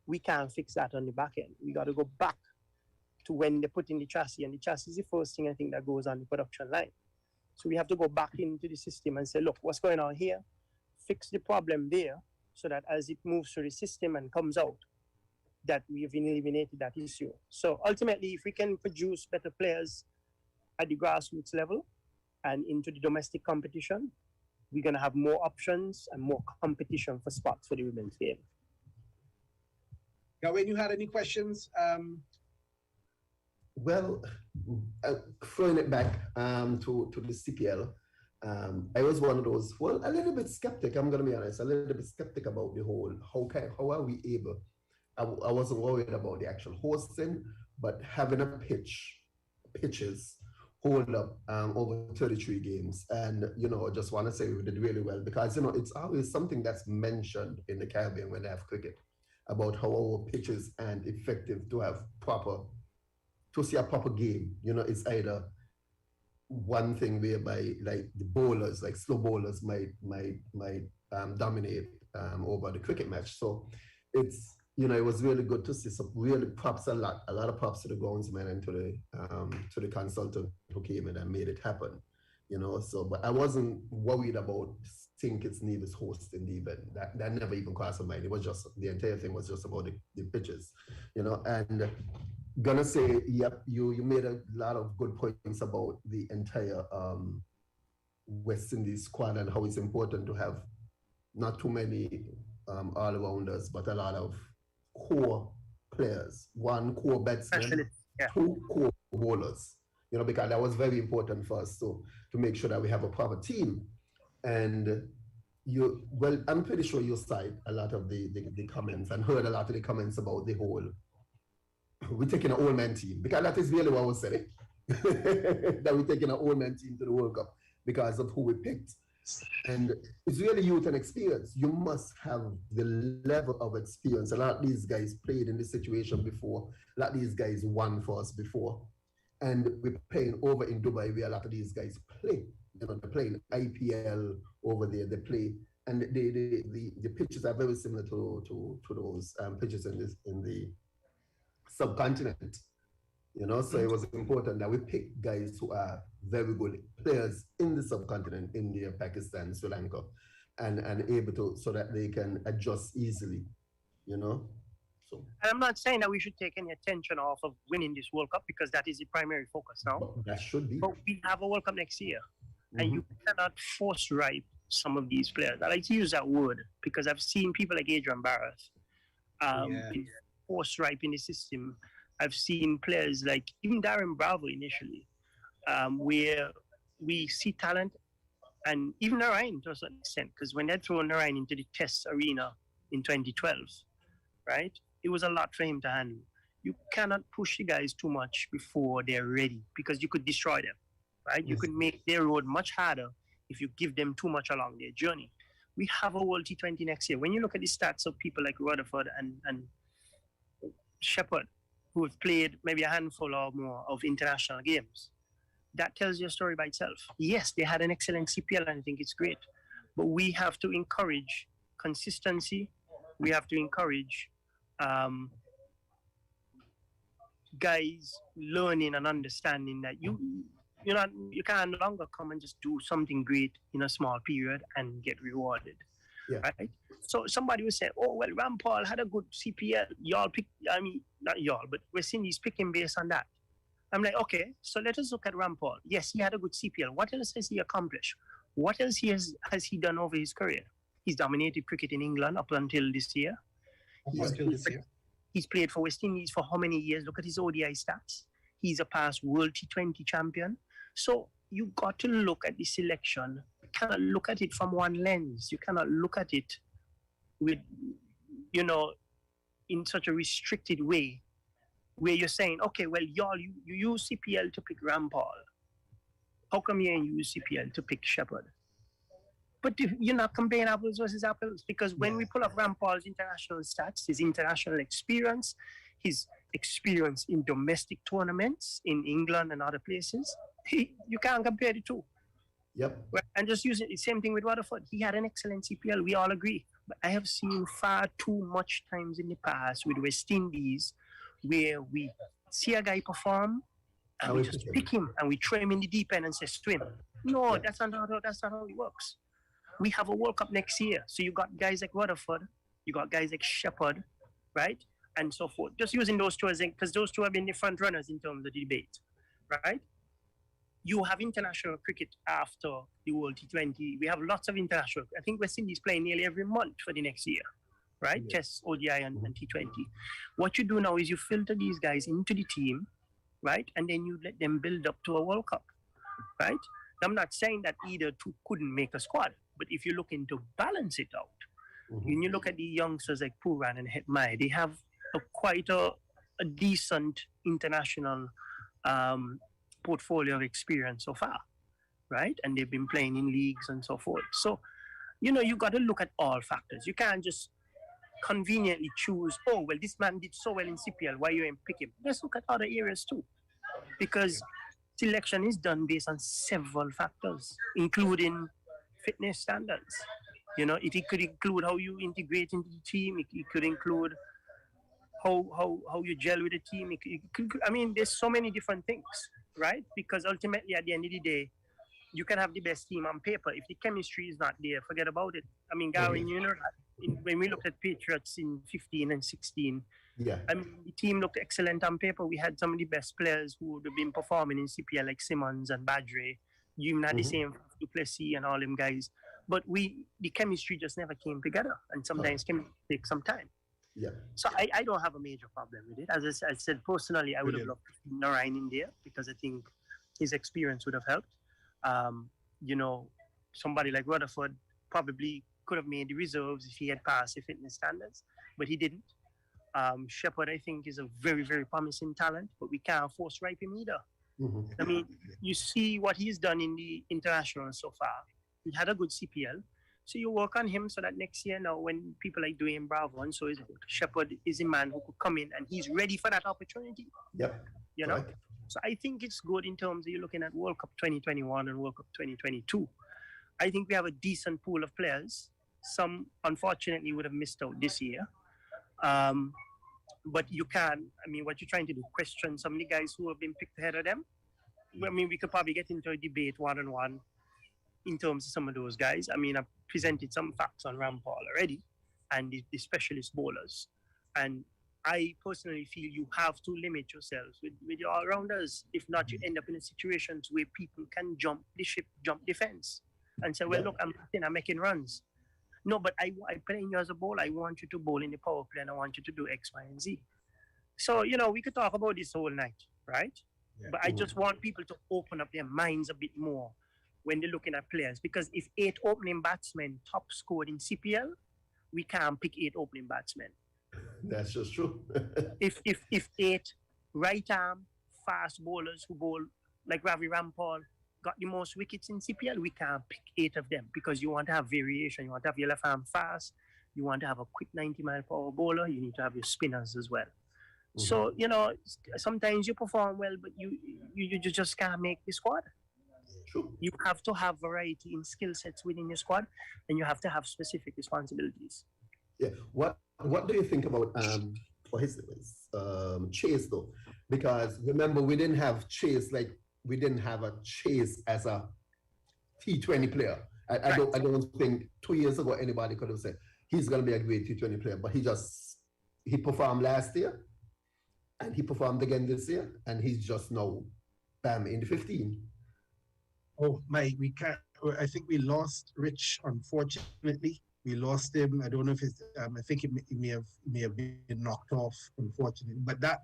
we can't fix that on the back end. We got to go back to when they put in the chassis, and the chassis is the first thing I think that goes on the production line. So we have to go back into the system and say, look, what's going on here? Fix the problem there, so that as it moves through the system and comes out, that we have eliminated that issue. So ultimately, if we can produce better players at the grassroots level and into the domestic competition, we're going to have more options and more competition for spots for the women's game. Now, when you had any questions, Well, throwing it back to the CPL, I was one of those, well, a little bit skeptic, I'm going to be honest, a little bit skeptic about the whole, how are we able, I wasn't worried about the actual hosting, but having pitches hold up over 33 games. And, I just want to say we did really well because, it's always something that's mentioned in the Caribbean when they have cricket about how our pitches and effective to see a proper game. It's either one thing whereby like the bowlers, like slow bowlers might dominate over the cricket match. So it's, it was really good to see some really a lot of props to the groundsman and to the consultant who came in and made it happen. So, but I wasn't worried about St. Kitts Nevis hosting the event. That never even crossed my mind. It was just, the entire thing was just about the pitches, and gonna say, yep, you made a lot of good points about the entire West Indies squad and how it's important to have not too many all-rounders, but a lot of core players, one core batsman, two core bowlers, because that was very important for us to make sure that we have a proper team. And I'm pretty sure you cite a lot of the comments and heard a lot of the comments about the whole, we're taking an all-man team, because that is really what I was saying, that we're taking an all-man team to the World Cup because of who we picked. And it's really youth and experience. You must have the level of experience. A lot of these guys played in this situation before. A lot of these guys won for us before. And we're playing over in Dubai where a lot of these guys play. They're playing IPL over there. They play. And the pitches are very similar to those pitches in the subcontinent. So it was important that we pick guys who are very good players in the subcontinent, India, Pakistan, Sri Lanka, and able to, so that they can adjust easily, So. And I'm not saying that we should take any attention off of winning this World Cup, because that is the primary focus now. But that should be. But we have a World Cup next year, and you cannot force ripe some of these players. I like to use that word because I've seen people like Adrian Barrage force ripe in the system. I've seen players like even Darren Bravo initially, where we see talent, and even Narayan to a certain extent, because when they threw Narayan into the test arena in 2012, right, it was a lot for him to handle. You cannot push the guys too much before they're ready, because you could destroy them, right? You could make their road much harder if you give them too much along their journey. We have a World T20 next year. When you look at the stats of people like Rutherford and Shepherd, who have played maybe a handful or more of international games, that tells you a story by itself. Yes, they had an excellent CPL, and I think it's great. But we have to encourage consistency. We have to encourage guys learning and understanding that you can't no longer come and just do something great in a small period and get rewarded. Yeah. Right? So somebody will say, oh, well, Rampal had a good CPL. Y'all pick, not y'all, but West Indies picking based on that. I'm like, okay, so let us look at Rampal. Yes, he had a good CPL. What else has he accomplished? What else has he done over his career? He's dominated cricket in England up until this year. He's played for West Indies for how many years? Look at his ODI stats. He's a past World T20 champion. So you got to look at the selection. You cannot look at it from one lens. You cannot look at it with, in such a restricted way, where you're saying, okay, well, y'all, you use CPL to pick Rampal. How come you ain't use CPL to pick Shepherd? But you're not comparing apples versus apples, because when we pull up Rampal's international stats, his international experience, his experience in domestic tournaments in England and other places, you can't compare the two. Yep. And just using the same thing with Rutherford. He had an excellent CPL, we all agree. But I have seen far too much times in the past with West Indies where we see a guy perform and we just pick him and we throw him in the deep end and say swim. No, that's not how it works. We have a World Cup next year. So you got guys like Rutherford, you got guys like Shepherd, right? And so forth. Just using those two as, because those two have been the front runners in terms of the debate, right? You have international cricket after the World T20. We have lots of international. I think West Indies playing nearly every month for the next year, right? Yes. Test, ODI, and T20. What you do now is you filter these guys into the team, right? And then you let them build up to a World Cup, right? I'm not saying that either two couldn't make a squad, but if you're looking to balance it out, when you look at the youngsters like Puran and Hetmai, they have quite a decent international portfolio of experience so far, right? And they've been playing in leagues and so forth. So, you got to look at all factors. You can't just conveniently choose, oh, well, this man did so well in CPL, why you ain't pick him? Let's look at other areas too. Because selection is done based on several factors, including fitness standards. It could include how you integrate into the team. It could include how you gel with the team. There's so many different things, right? Because ultimately, at the end of the day, you can have the best team on paper. If the chemistry is not there, forget about it. Gary, when we looked at Patriots in 15 and 16, the team looked excellent on paper. We had some of the best players who would have been performing in CPL, like Simmons and Badre. You even had the same Duplessis and all them guys. But the chemistry just never came together. And sometimes can take some time. Yeah. So I don't have a major problem with it. As I said, personally, I would have loved Narayan in there because I think his experience would have helped. Somebody like Rutherford probably could have made the reserves if he had passed the fitness standards, but he didn't. Shepard, I think, is a very, very promising talent, but we can't force ripe him either. You see what he's done in the international so far. He had a good CPL. So you work on him so that next year now when people like Dwayne Bravo and so is Shepard is a man who could come in and he's ready for that opportunity. Yep. Right. So I think it's good in terms of you looking at World Cup 2021 and World Cup 2022. I think we have a decent pool of players. Some unfortunately would have missed out this year. But you can, what you're trying to do, question some of the guys who have been picked ahead of them. We could probably get into a debate one-on-one in terms of some of those guys. I've presented some facts on Rampal already and the specialist bowlers. And I personally feel you have to limit yourselves with your all-rounders. If not, you end up in situations where people can jump the ship, jump the fence and say, well, look, I'm making runs. No, but I playing you as a bowler. I want you to bowl in the power play and I want you to do X, Y, and Z. So, we could talk about this whole night, right? Yeah. But I just want people to open up their minds a bit more when they're looking at players. Because if 8 opening batsmen top scored in CPL, we can't pick 8 opening batsmen. That's just true. if 8 right arm fast bowlers who bowl like Ravi Rampal got the most wickets in CPL, we can't pick 8 of them because you want to have variation. You want to have your left arm fast. You want to have a quick 90-mile-per-hour bowler. You need to have your spinners as well. So, sometimes you perform well, but you just can't make the squad. True. You have to have variety in skill sets within your squad, and you have to have specific responsibilities. Yeah. What do you think about Chase though? Because remember, we didn't have Chase we didn't have a Chase as a T20 player. I don't think 2 years ago anybody could have said he's going to be a great T20 player, but he performed last year and he performed again this year and he's just now bam in the 15. Oh my, we can't. I think we lost Rich, unfortunately. We lost him. I don't know if it's. I think it may have been knocked off, unfortunately. But that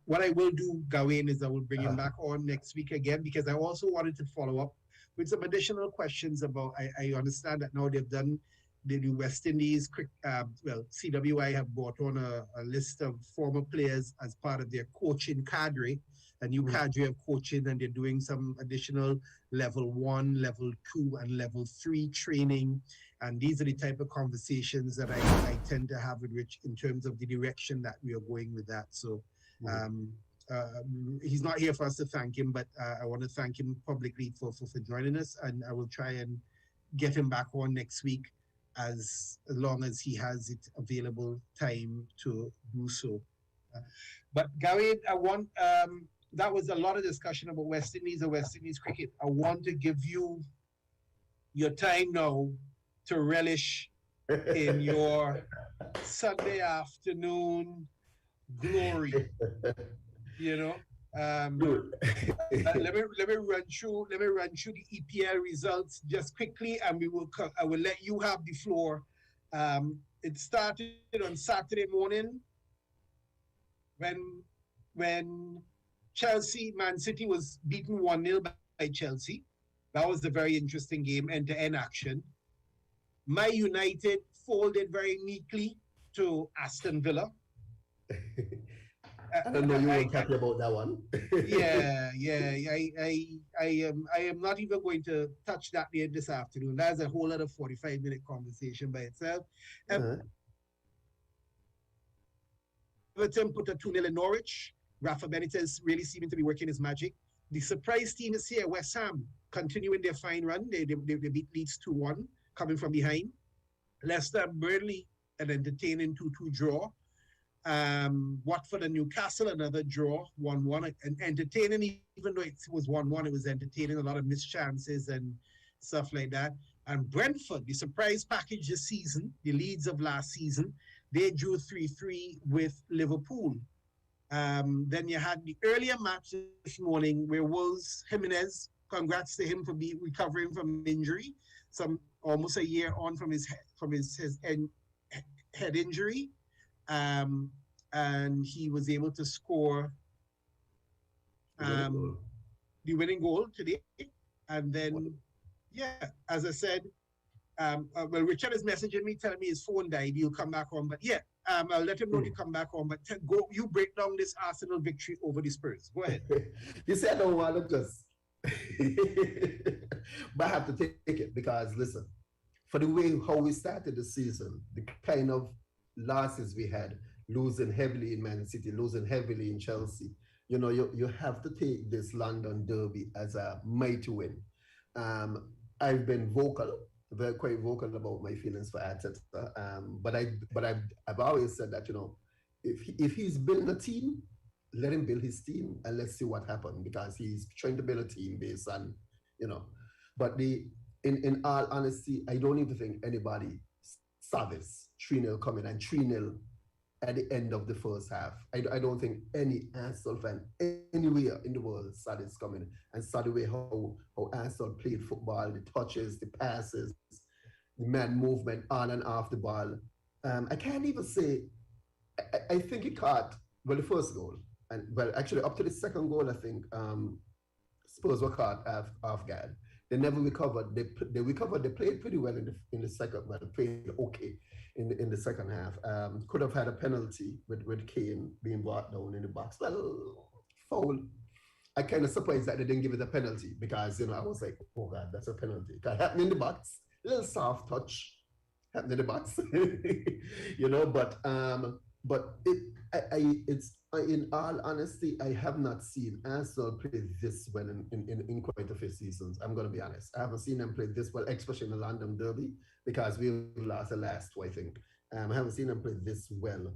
what I will do, Gawain, is I will bring him back on next week again because I also wanted to follow up with some additional questions about. I understand that now they've done the West Indies. CWI have brought on a list of former players as part of their coaching cadre. A new cadre of coaching, and they're doing some additional level 1, level 2, and level 3 training. And these are the type of conversations that I tend to have with Rich in terms of the direction that we are going with that. So he's not here for us to thank him, but I want to thank him publicly for joining us. And I will try and get him back on next week as long as he has it available time to do so. But Gary, I want... that was a lot of discussion about West Indies and West Indies cricket. I want to give you your time now to relish in your Sunday afternoon glory. Let me run through the EPL results just quickly, and I will let you have the floor. It started on Saturday morning when Chelsea, Man City was beaten 1-0 by Chelsea. That was a very interesting game, end-to-end action. My United folded very meekly to Aston Villa. I don't know you weren't happy about that one. yeah. I am not even going to touch that there this afternoon. That's a whole other 45-minute conversation by itself. Everton put a 2-0 in Norwich. Rafa Benitez really seeming to be working his magic. The surprise team is here, West Ham, continuing their fine run. They beat Leeds 2-1, coming from behind. Leicester, Burnley, an entertaining 2-2 draw. Watford and Newcastle, another draw, 1-1. And entertaining, even though it was 1-1, it was entertaining, a lot of missed chances and stuff like that. And Brentford, the surprise package this season, the leads of last season, they drew 3-3 with Liverpool. Then you had the earlier match this morning where Wolves Jimenez, congrats to him for recovering from injury, almost a year on from his head injury, and he was able to score the winning goal today. And then, as I said, well, Richard is messaging me, telling me his phone died. He'll come back on, but I'll let him know to come back on. But you break down this Arsenal victory over the Spurs. Go ahead. You see, I don't want to just, but I have to take it because listen, for the way how we started the season, the kind of losses we had, losing heavily in Man City, losing heavily in Chelsea, you have to take this London derby as a mighty win. I've been quite vocal about my feelings for Arteta, but I've always said that if he's building a team, let him build his team and let's see what happens, because he's trying to build a team based on But in all honesty, I don't even think anybody saw this 3-0 coming and 3-0 at the end of the first half. I don't think any Arsenal fan anywhere in the world saw this coming and saw the way how Arsenal played football, the touches, the passes, the man movement on and off the ball. I can't even say, I think he caught, the first goal. And actually up to the second goal, I think Spurs were caught off guard. They never recovered. They recovered. They played pretty well in the second. Well, they played okay in the second half. Could have had a penalty with Kane being brought down in the box. Well, foul. I kind of surprised that they didn't give it a penalty because I was like, oh God, that's a penalty. It happened in the box. A little soft touch happened in the box. But it's in all honesty, I have not seen Arsenal play this well in quite a few seasons. I'm going to be honest. I haven't seen them play this well, especially in the London Derby, because we lost the last two, I think. I haven't seen them play this well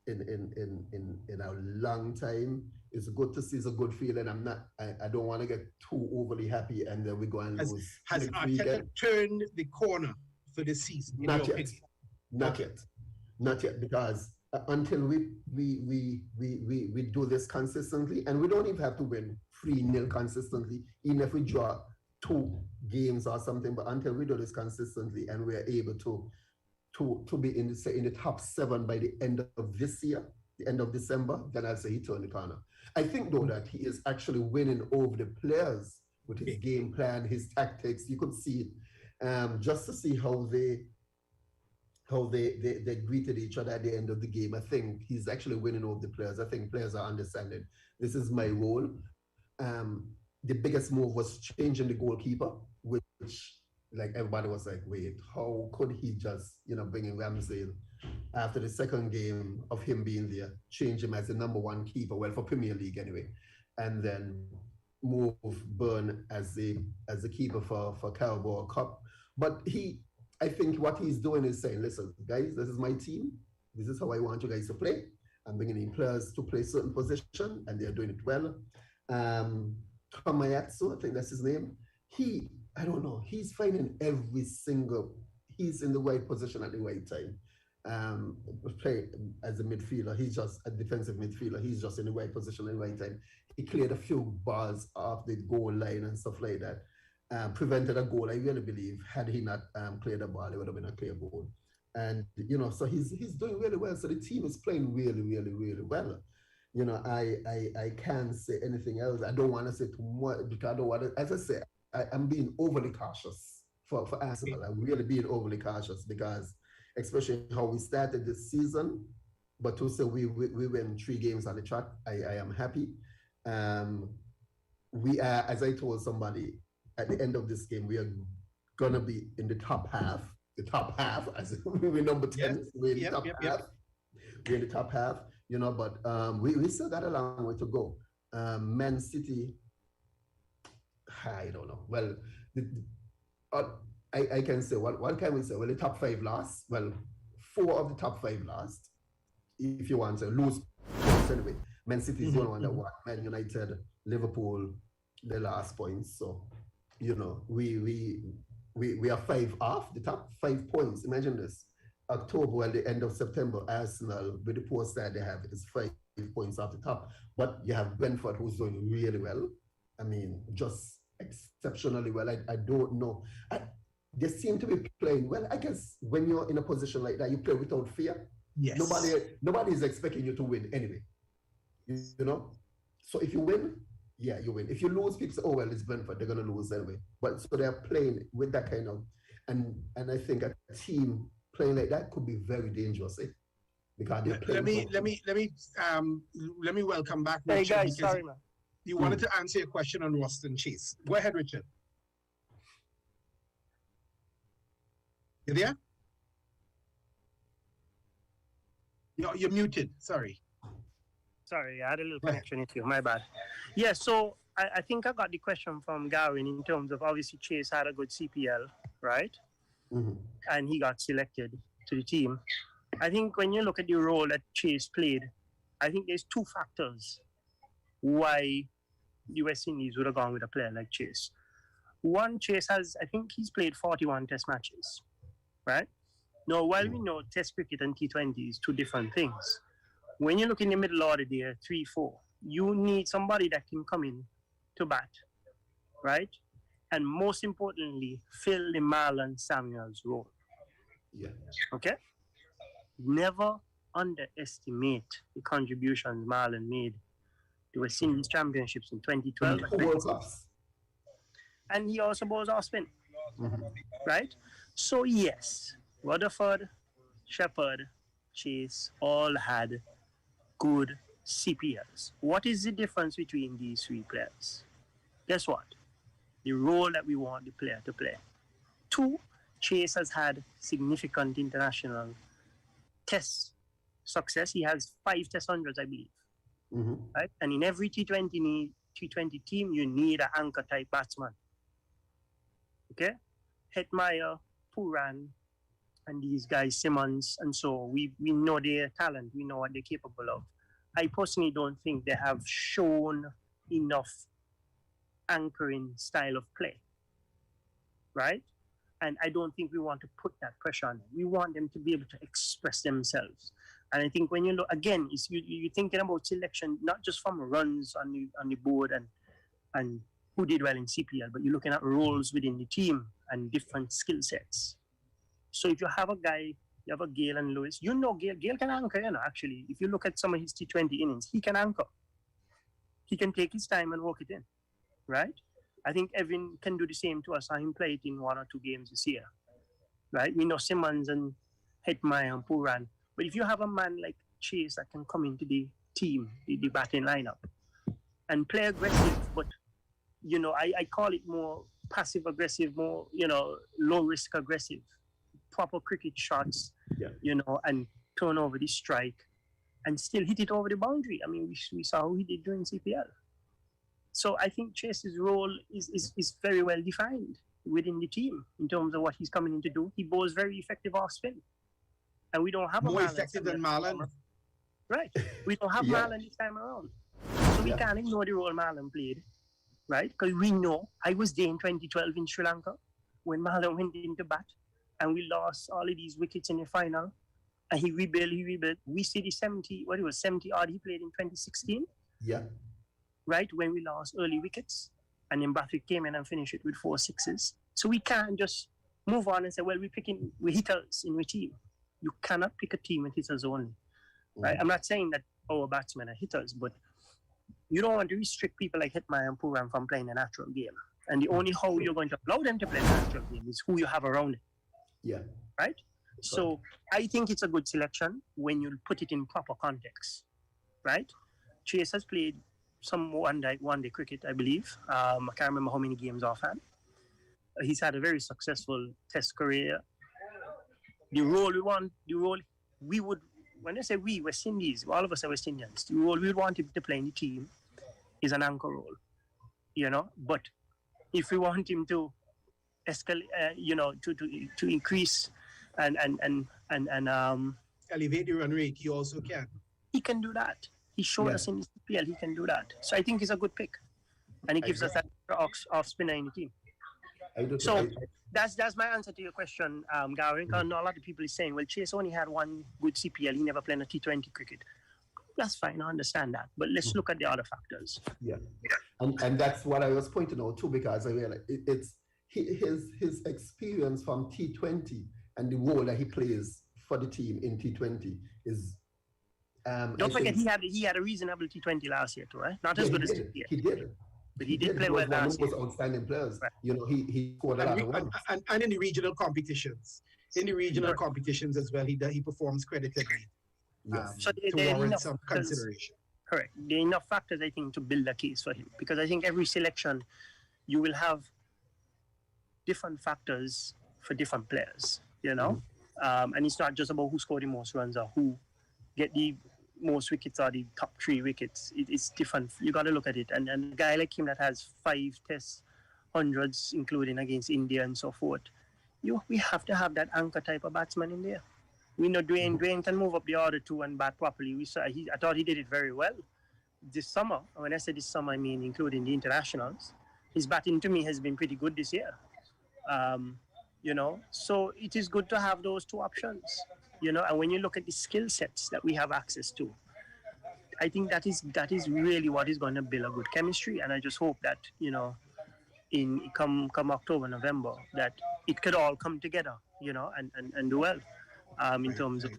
in a long time. It's good to see. It's a good feeling. I don't want to get too overly happy and then we go and lose. Has Arteta turned the corner for the season? Not yet, because until we do this consistently, and we don't even have to win 3-0 consistently, even if we draw 2 games or something, but until we do this consistently and we're able to be in the top 7 by the end of this year, the end of December, then I'll say he turned the corner. I think though that he is actually winning over the players with his game plan, his tactics. You could see it, just to see how they greeted each other at the end of the game. I think he's actually winning over the players. I think players are understanding this is my role. The biggest move was changing the goalkeeper, which like everybody was like, wait, how could he just bring in Ramsdale after the second game of him being there, change him as the number 1 keeper, well, for Premier League anyway, and then move Burn as the keeper for Carabao Cup. But I think what he's doing is saying, listen, guys, this is my team. This is how I want you guys to play. I'm bringing in players to play certain position, and they're doing it well. Tomayatsu, I think that's his name. I don't know, he's finding he's in the right position at the right time. Play as a midfielder, he's just a defensive midfielder. He's just in the right position at the right time. He cleared a few balls off the goal line and stuff like that. Prevented a goal. I really believe had he not cleared the ball, it would have been a clear goal. And so he's doing really well. So the team is playing really, really, really well. You know, I can't say anything else. I don't want to say too much because I don't want to, as I say, I'm being overly cautious for Arsenal. I'm really being overly cautious because especially how we started this season, but to say we win 3 games on the trot, I am happy. We are, as I told somebody, at the end of this game, we are gonna be in the top half. The top half, as we're number 10, Yes. we're in the top half. We're in the top half, you know, but we still got a long way to go. Man City, I don't know. Well, I can say, what can we say? Well, the top 5 lost. Well, 4 of the top 5 lost. If you want to lose points anyway. Man City is the only one that won. Man United, Liverpool, the last points. So, you know, we are 5 off the top 5 points. Imagine this. October and the end of September, Arsenal, with the poor start they have, is 5 points off the top. But you have Brentford, who's doing really well. I mean, just exceptionally well. I don't know. They seem to be playing well. I guess when you're in a position like that, you play without fear. Yes. Nobody is expecting you to win anyway. You know? So if you win, yeah, you win. If you lose, people say, oh, well, it's Brentford. They're going to lose anyway. But so they're playing with that kind of, and I think a team playing like that could be very dangerous, eh? Because let me welcome back Richard. Hey guys, sorry man. You wanted to answer a question on Roston Chase. Go ahead, Richard. You there? You're muted. Sorry. Sorry, I had a little connection issue. My bad. Yeah, so I think I got the question from Garwin in terms of obviously Chase had a good CPL, right? And he got selected to the team. I think when you look at the role that Chase played, I think there's 2 factors why the West Indies would have gone with a player like Chase. One, Chase I think he's played 41 test matches, right? Now, while we know test cricket and T20 is 2 different things, when you look in the middle order there, 3, 4, you need somebody that can come in to bat, right? And most importantly, fill the Marlon Samuels role. Yeah. Okay? Never underestimate the contributions Marlon made to West Indies Championships in 2012. And he also bowls off spin, right? So yes, Rutherford, Shepherd, Chase all had good CPLs. What is the difference between these 3 players? Guess what? The role that we want the player to play. 2, Chase has had significant international test success. He has 5 test hundreds, I believe. Right? And in every T20 team, you need an anchor type batsman. Okay? Hetmeyer, Puran, and these guys, Simmons, and so we know their talent. We know what they're capable of. I personally don't think they have shown enough anchoring style of play, right? And I don't think we want to put that pressure on them. We want them to be able to express themselves. And I think when you look, again, you're thinking about selection, not just from runs on the board and who did well in CPL, but you're looking at roles within the team and different skill sets. So if you have a guy, you have a Gale and Lewis, you know Gale can anchor, actually. If you look at some of his T20 innings, he can anchor. He can take his time and work it in, right? I think Evan can do the same to us. I saw him play it in 1 or 2 games this year, right? We know Simmons and Hetmeyer and Puran. But if you have a man like Chase that can come into the team, the batting lineup, and play aggressive, but, I call it more passive-aggressive, more, low-risk aggressive, proper cricket shots, and turn over the strike and still hit it over the boundary. I mean, we saw how he did during CPL. So I think Chase's role is very well defined within the team in terms of what he's coming in to do. He bowls very effective off spin. And we don't have more effective than Marlon. Right. We don't have Marlon this time around. So we can't ignore the role Marlon played, right? Because we know, I was there in 2012 in Sri Lanka when Marlon went into bat and we lost all of these wickets in the final. And he rebuilt. We see the 70 odd he played in 2016. Yeah. Right, when we lost early wickets. And then Bathwick came in and finished it with 4 sixes. So we can't just move on and say, well, we hitters in the team. You cannot pick a team with hitters only. right? I'm not saying that our batsmen are hitters, but you don't want to restrict people like Hitman and Puran from playing a natural game. And the only how you're going to allow them to play a natural game is who you have around it. Yeah. Right? So I think it's a good selection when you put it in proper context. Right? Chase has played some one-day cricket, I believe. I can't remember how many games offhand. He's had a very successful test career. The role we would, when I say we, West Indies, all of us are West Indians, the role we would want him to play in the team is an anchor role, but if we want him to escalate, to increase and elevate the run rate, he also can. He can do that. He showed us in the CPL he can do that. So I think he's a good pick, and he gives us that off spinner in the team. So that's my answer to your question, Gary. I know a lot of people is saying, well, Chase only had one good CPL. He never played a T20 cricket. That's fine. I understand that. But let's look at the other factors. Yeah. And that's what I was pointing out too, because I realized it's his experience from T20 and the role that he plays for the team in T20 is. Don't forget, he had a reasonable T20 last year too, right? Not as good as T20. He did. But he did play well last year. He was outstanding players. Right. He scored a lot of runs. And in the regional competitions. In the regional competitions as well, he performs creditably. Yes. So to warrant some consideration. Correct. There are enough factors, I think, to build a case for him. Because I think every selection, you will have different factors for different players, And it's not just about who scored the most runs or who get the most wickets or the top 3 wickets. It's different. You got to look at it. And a guy like him that has 5 Test hundreds, including against India and so forth, we have to have that anchor type of batsman in there. We know Dwayne can move up the order too and bat properly. I thought he did it very well this summer. When I say this summer, I mean including the internationals. His batting to me has been pretty good this year. So it is good to have those 2 options. And when you look at the skill sets that we have access to, I think that is really what is going to build a good chemistry. And I just hope that, in come October, November, that it could all come together, and do well. In terms of,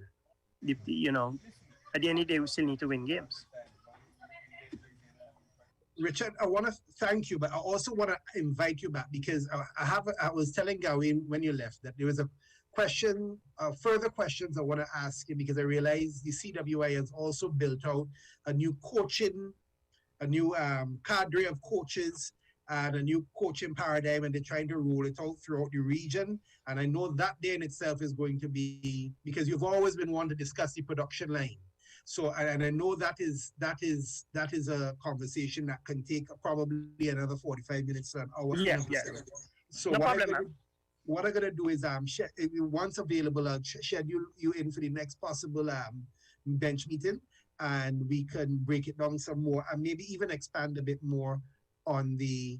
at the end of the day, we still need to win games. Richard, I want to thank you, but I also want to invite you back because I was telling Gawain when you left that there was a question, further questions I want to ask you because I realize the CWI has also built out a new cadre of coaches and a new coaching paradigm, and they're trying to roll it out throughout the region. And I know that day in itself is going to be, because you've always been one to discuss the production line. So, and I know that is a conversation that can take probably another 45 minutes to an hour. Yeah. So no what I'm going to do is, once available, I'll schedule you in for the next possible bench meeting, and we can break it down some more and maybe even expand a bit more on the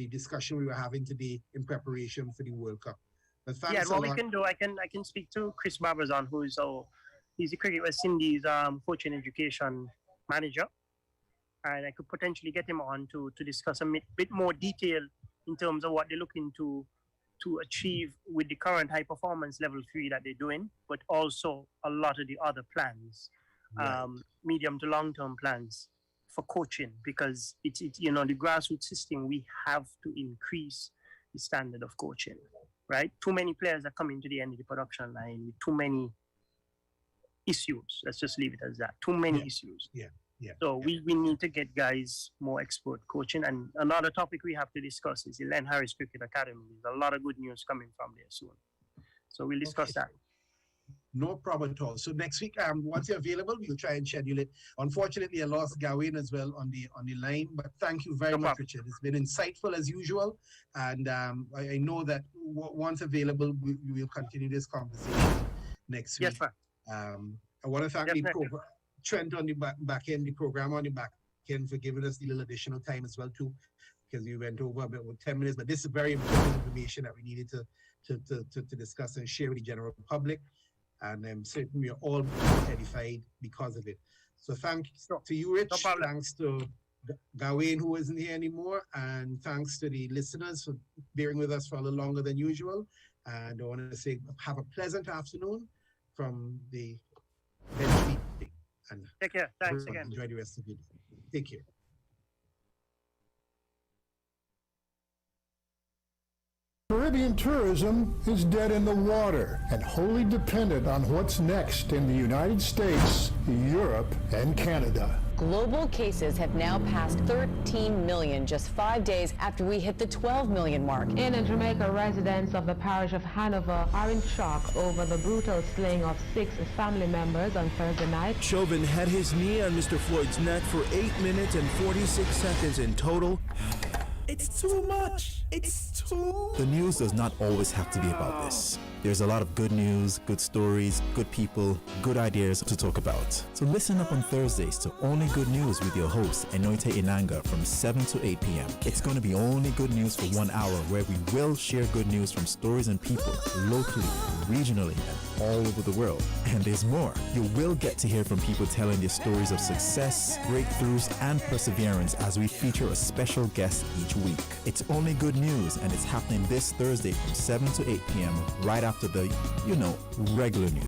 discussion we were having today in preparation for the World Cup. But thanks what we can do, I can speak to Chris Barbazon, he's the Cricket West Indies coaching education manager, and I could potentially get him on to discuss a bit more detail in terms of what they're looking to achieve with the current high performance level 3 that they're doing, but also a lot of the other plans. Right. Medium to long-term plans for coaching, because it's the grassroots system, we have to increase the standard of coaching, right? Too many players are coming to the end of the production line with too many issues. Let's just leave it as that. Too many issues. So we need to get guys more expert coaching. And another topic we have to discuss is the Len Harris Cricket Academy. There's a lot of good news coming from there soon. So we'll discuss that. No problem at all. So next week, once you're available, we'll try and schedule it. Unfortunately, I lost Gawain as well on the line, but thank you very much, Richard. It's been insightful as usual, and I know that once available, we will continue this conversation next week. Yes, sir. I want to thank Trent on the back end, the program on the back end, for giving us the little additional time as well too, because we went over about 10 minutes. But this is very important information that we needed to discuss and share with the general public. And I'm certain we are all edified because of it. So thanks to you, Rich. No problem. Thanks to Gawain, who isn't here anymore. And thanks to the listeners for bearing with us for a little longer than usual. And I want to say have a pleasant afternoon. from the head meeting. And Take care. Thanks again. enjoy the rest of your day. Take care. Caribbean tourism is dead in the water and wholly dependent on what's next in the United States, Europe, and Canada. Global cases have now passed 13 million just 5 days after we hit the 12 million mark. In Jamaica, residents of the parish of Hanover are in shock over the brutal slaying of 6 family members on Thursday night. Chauvin had his knee on Mr. Floyd's neck for 8 minutes and 46 seconds in total. It's too much. It's too... The news does not always have to be about this. There's a lot of good news, good stories, good people, good ideas to talk about. So listen up on Thursdays to Only Good News with your host, Enoite Inanga, from 7 to 8 p.m. It's going to be only good news for 1 hour, where we will share good news from stories and people, locally, regionally, and all over the world. And there's more. You will get to hear from people telling their stories of success, breakthroughs, and perseverance as we feature a special guest each week. It's Only Good News, and it's happening this Thursday from 7 to 8 p.m. right after the, regular news.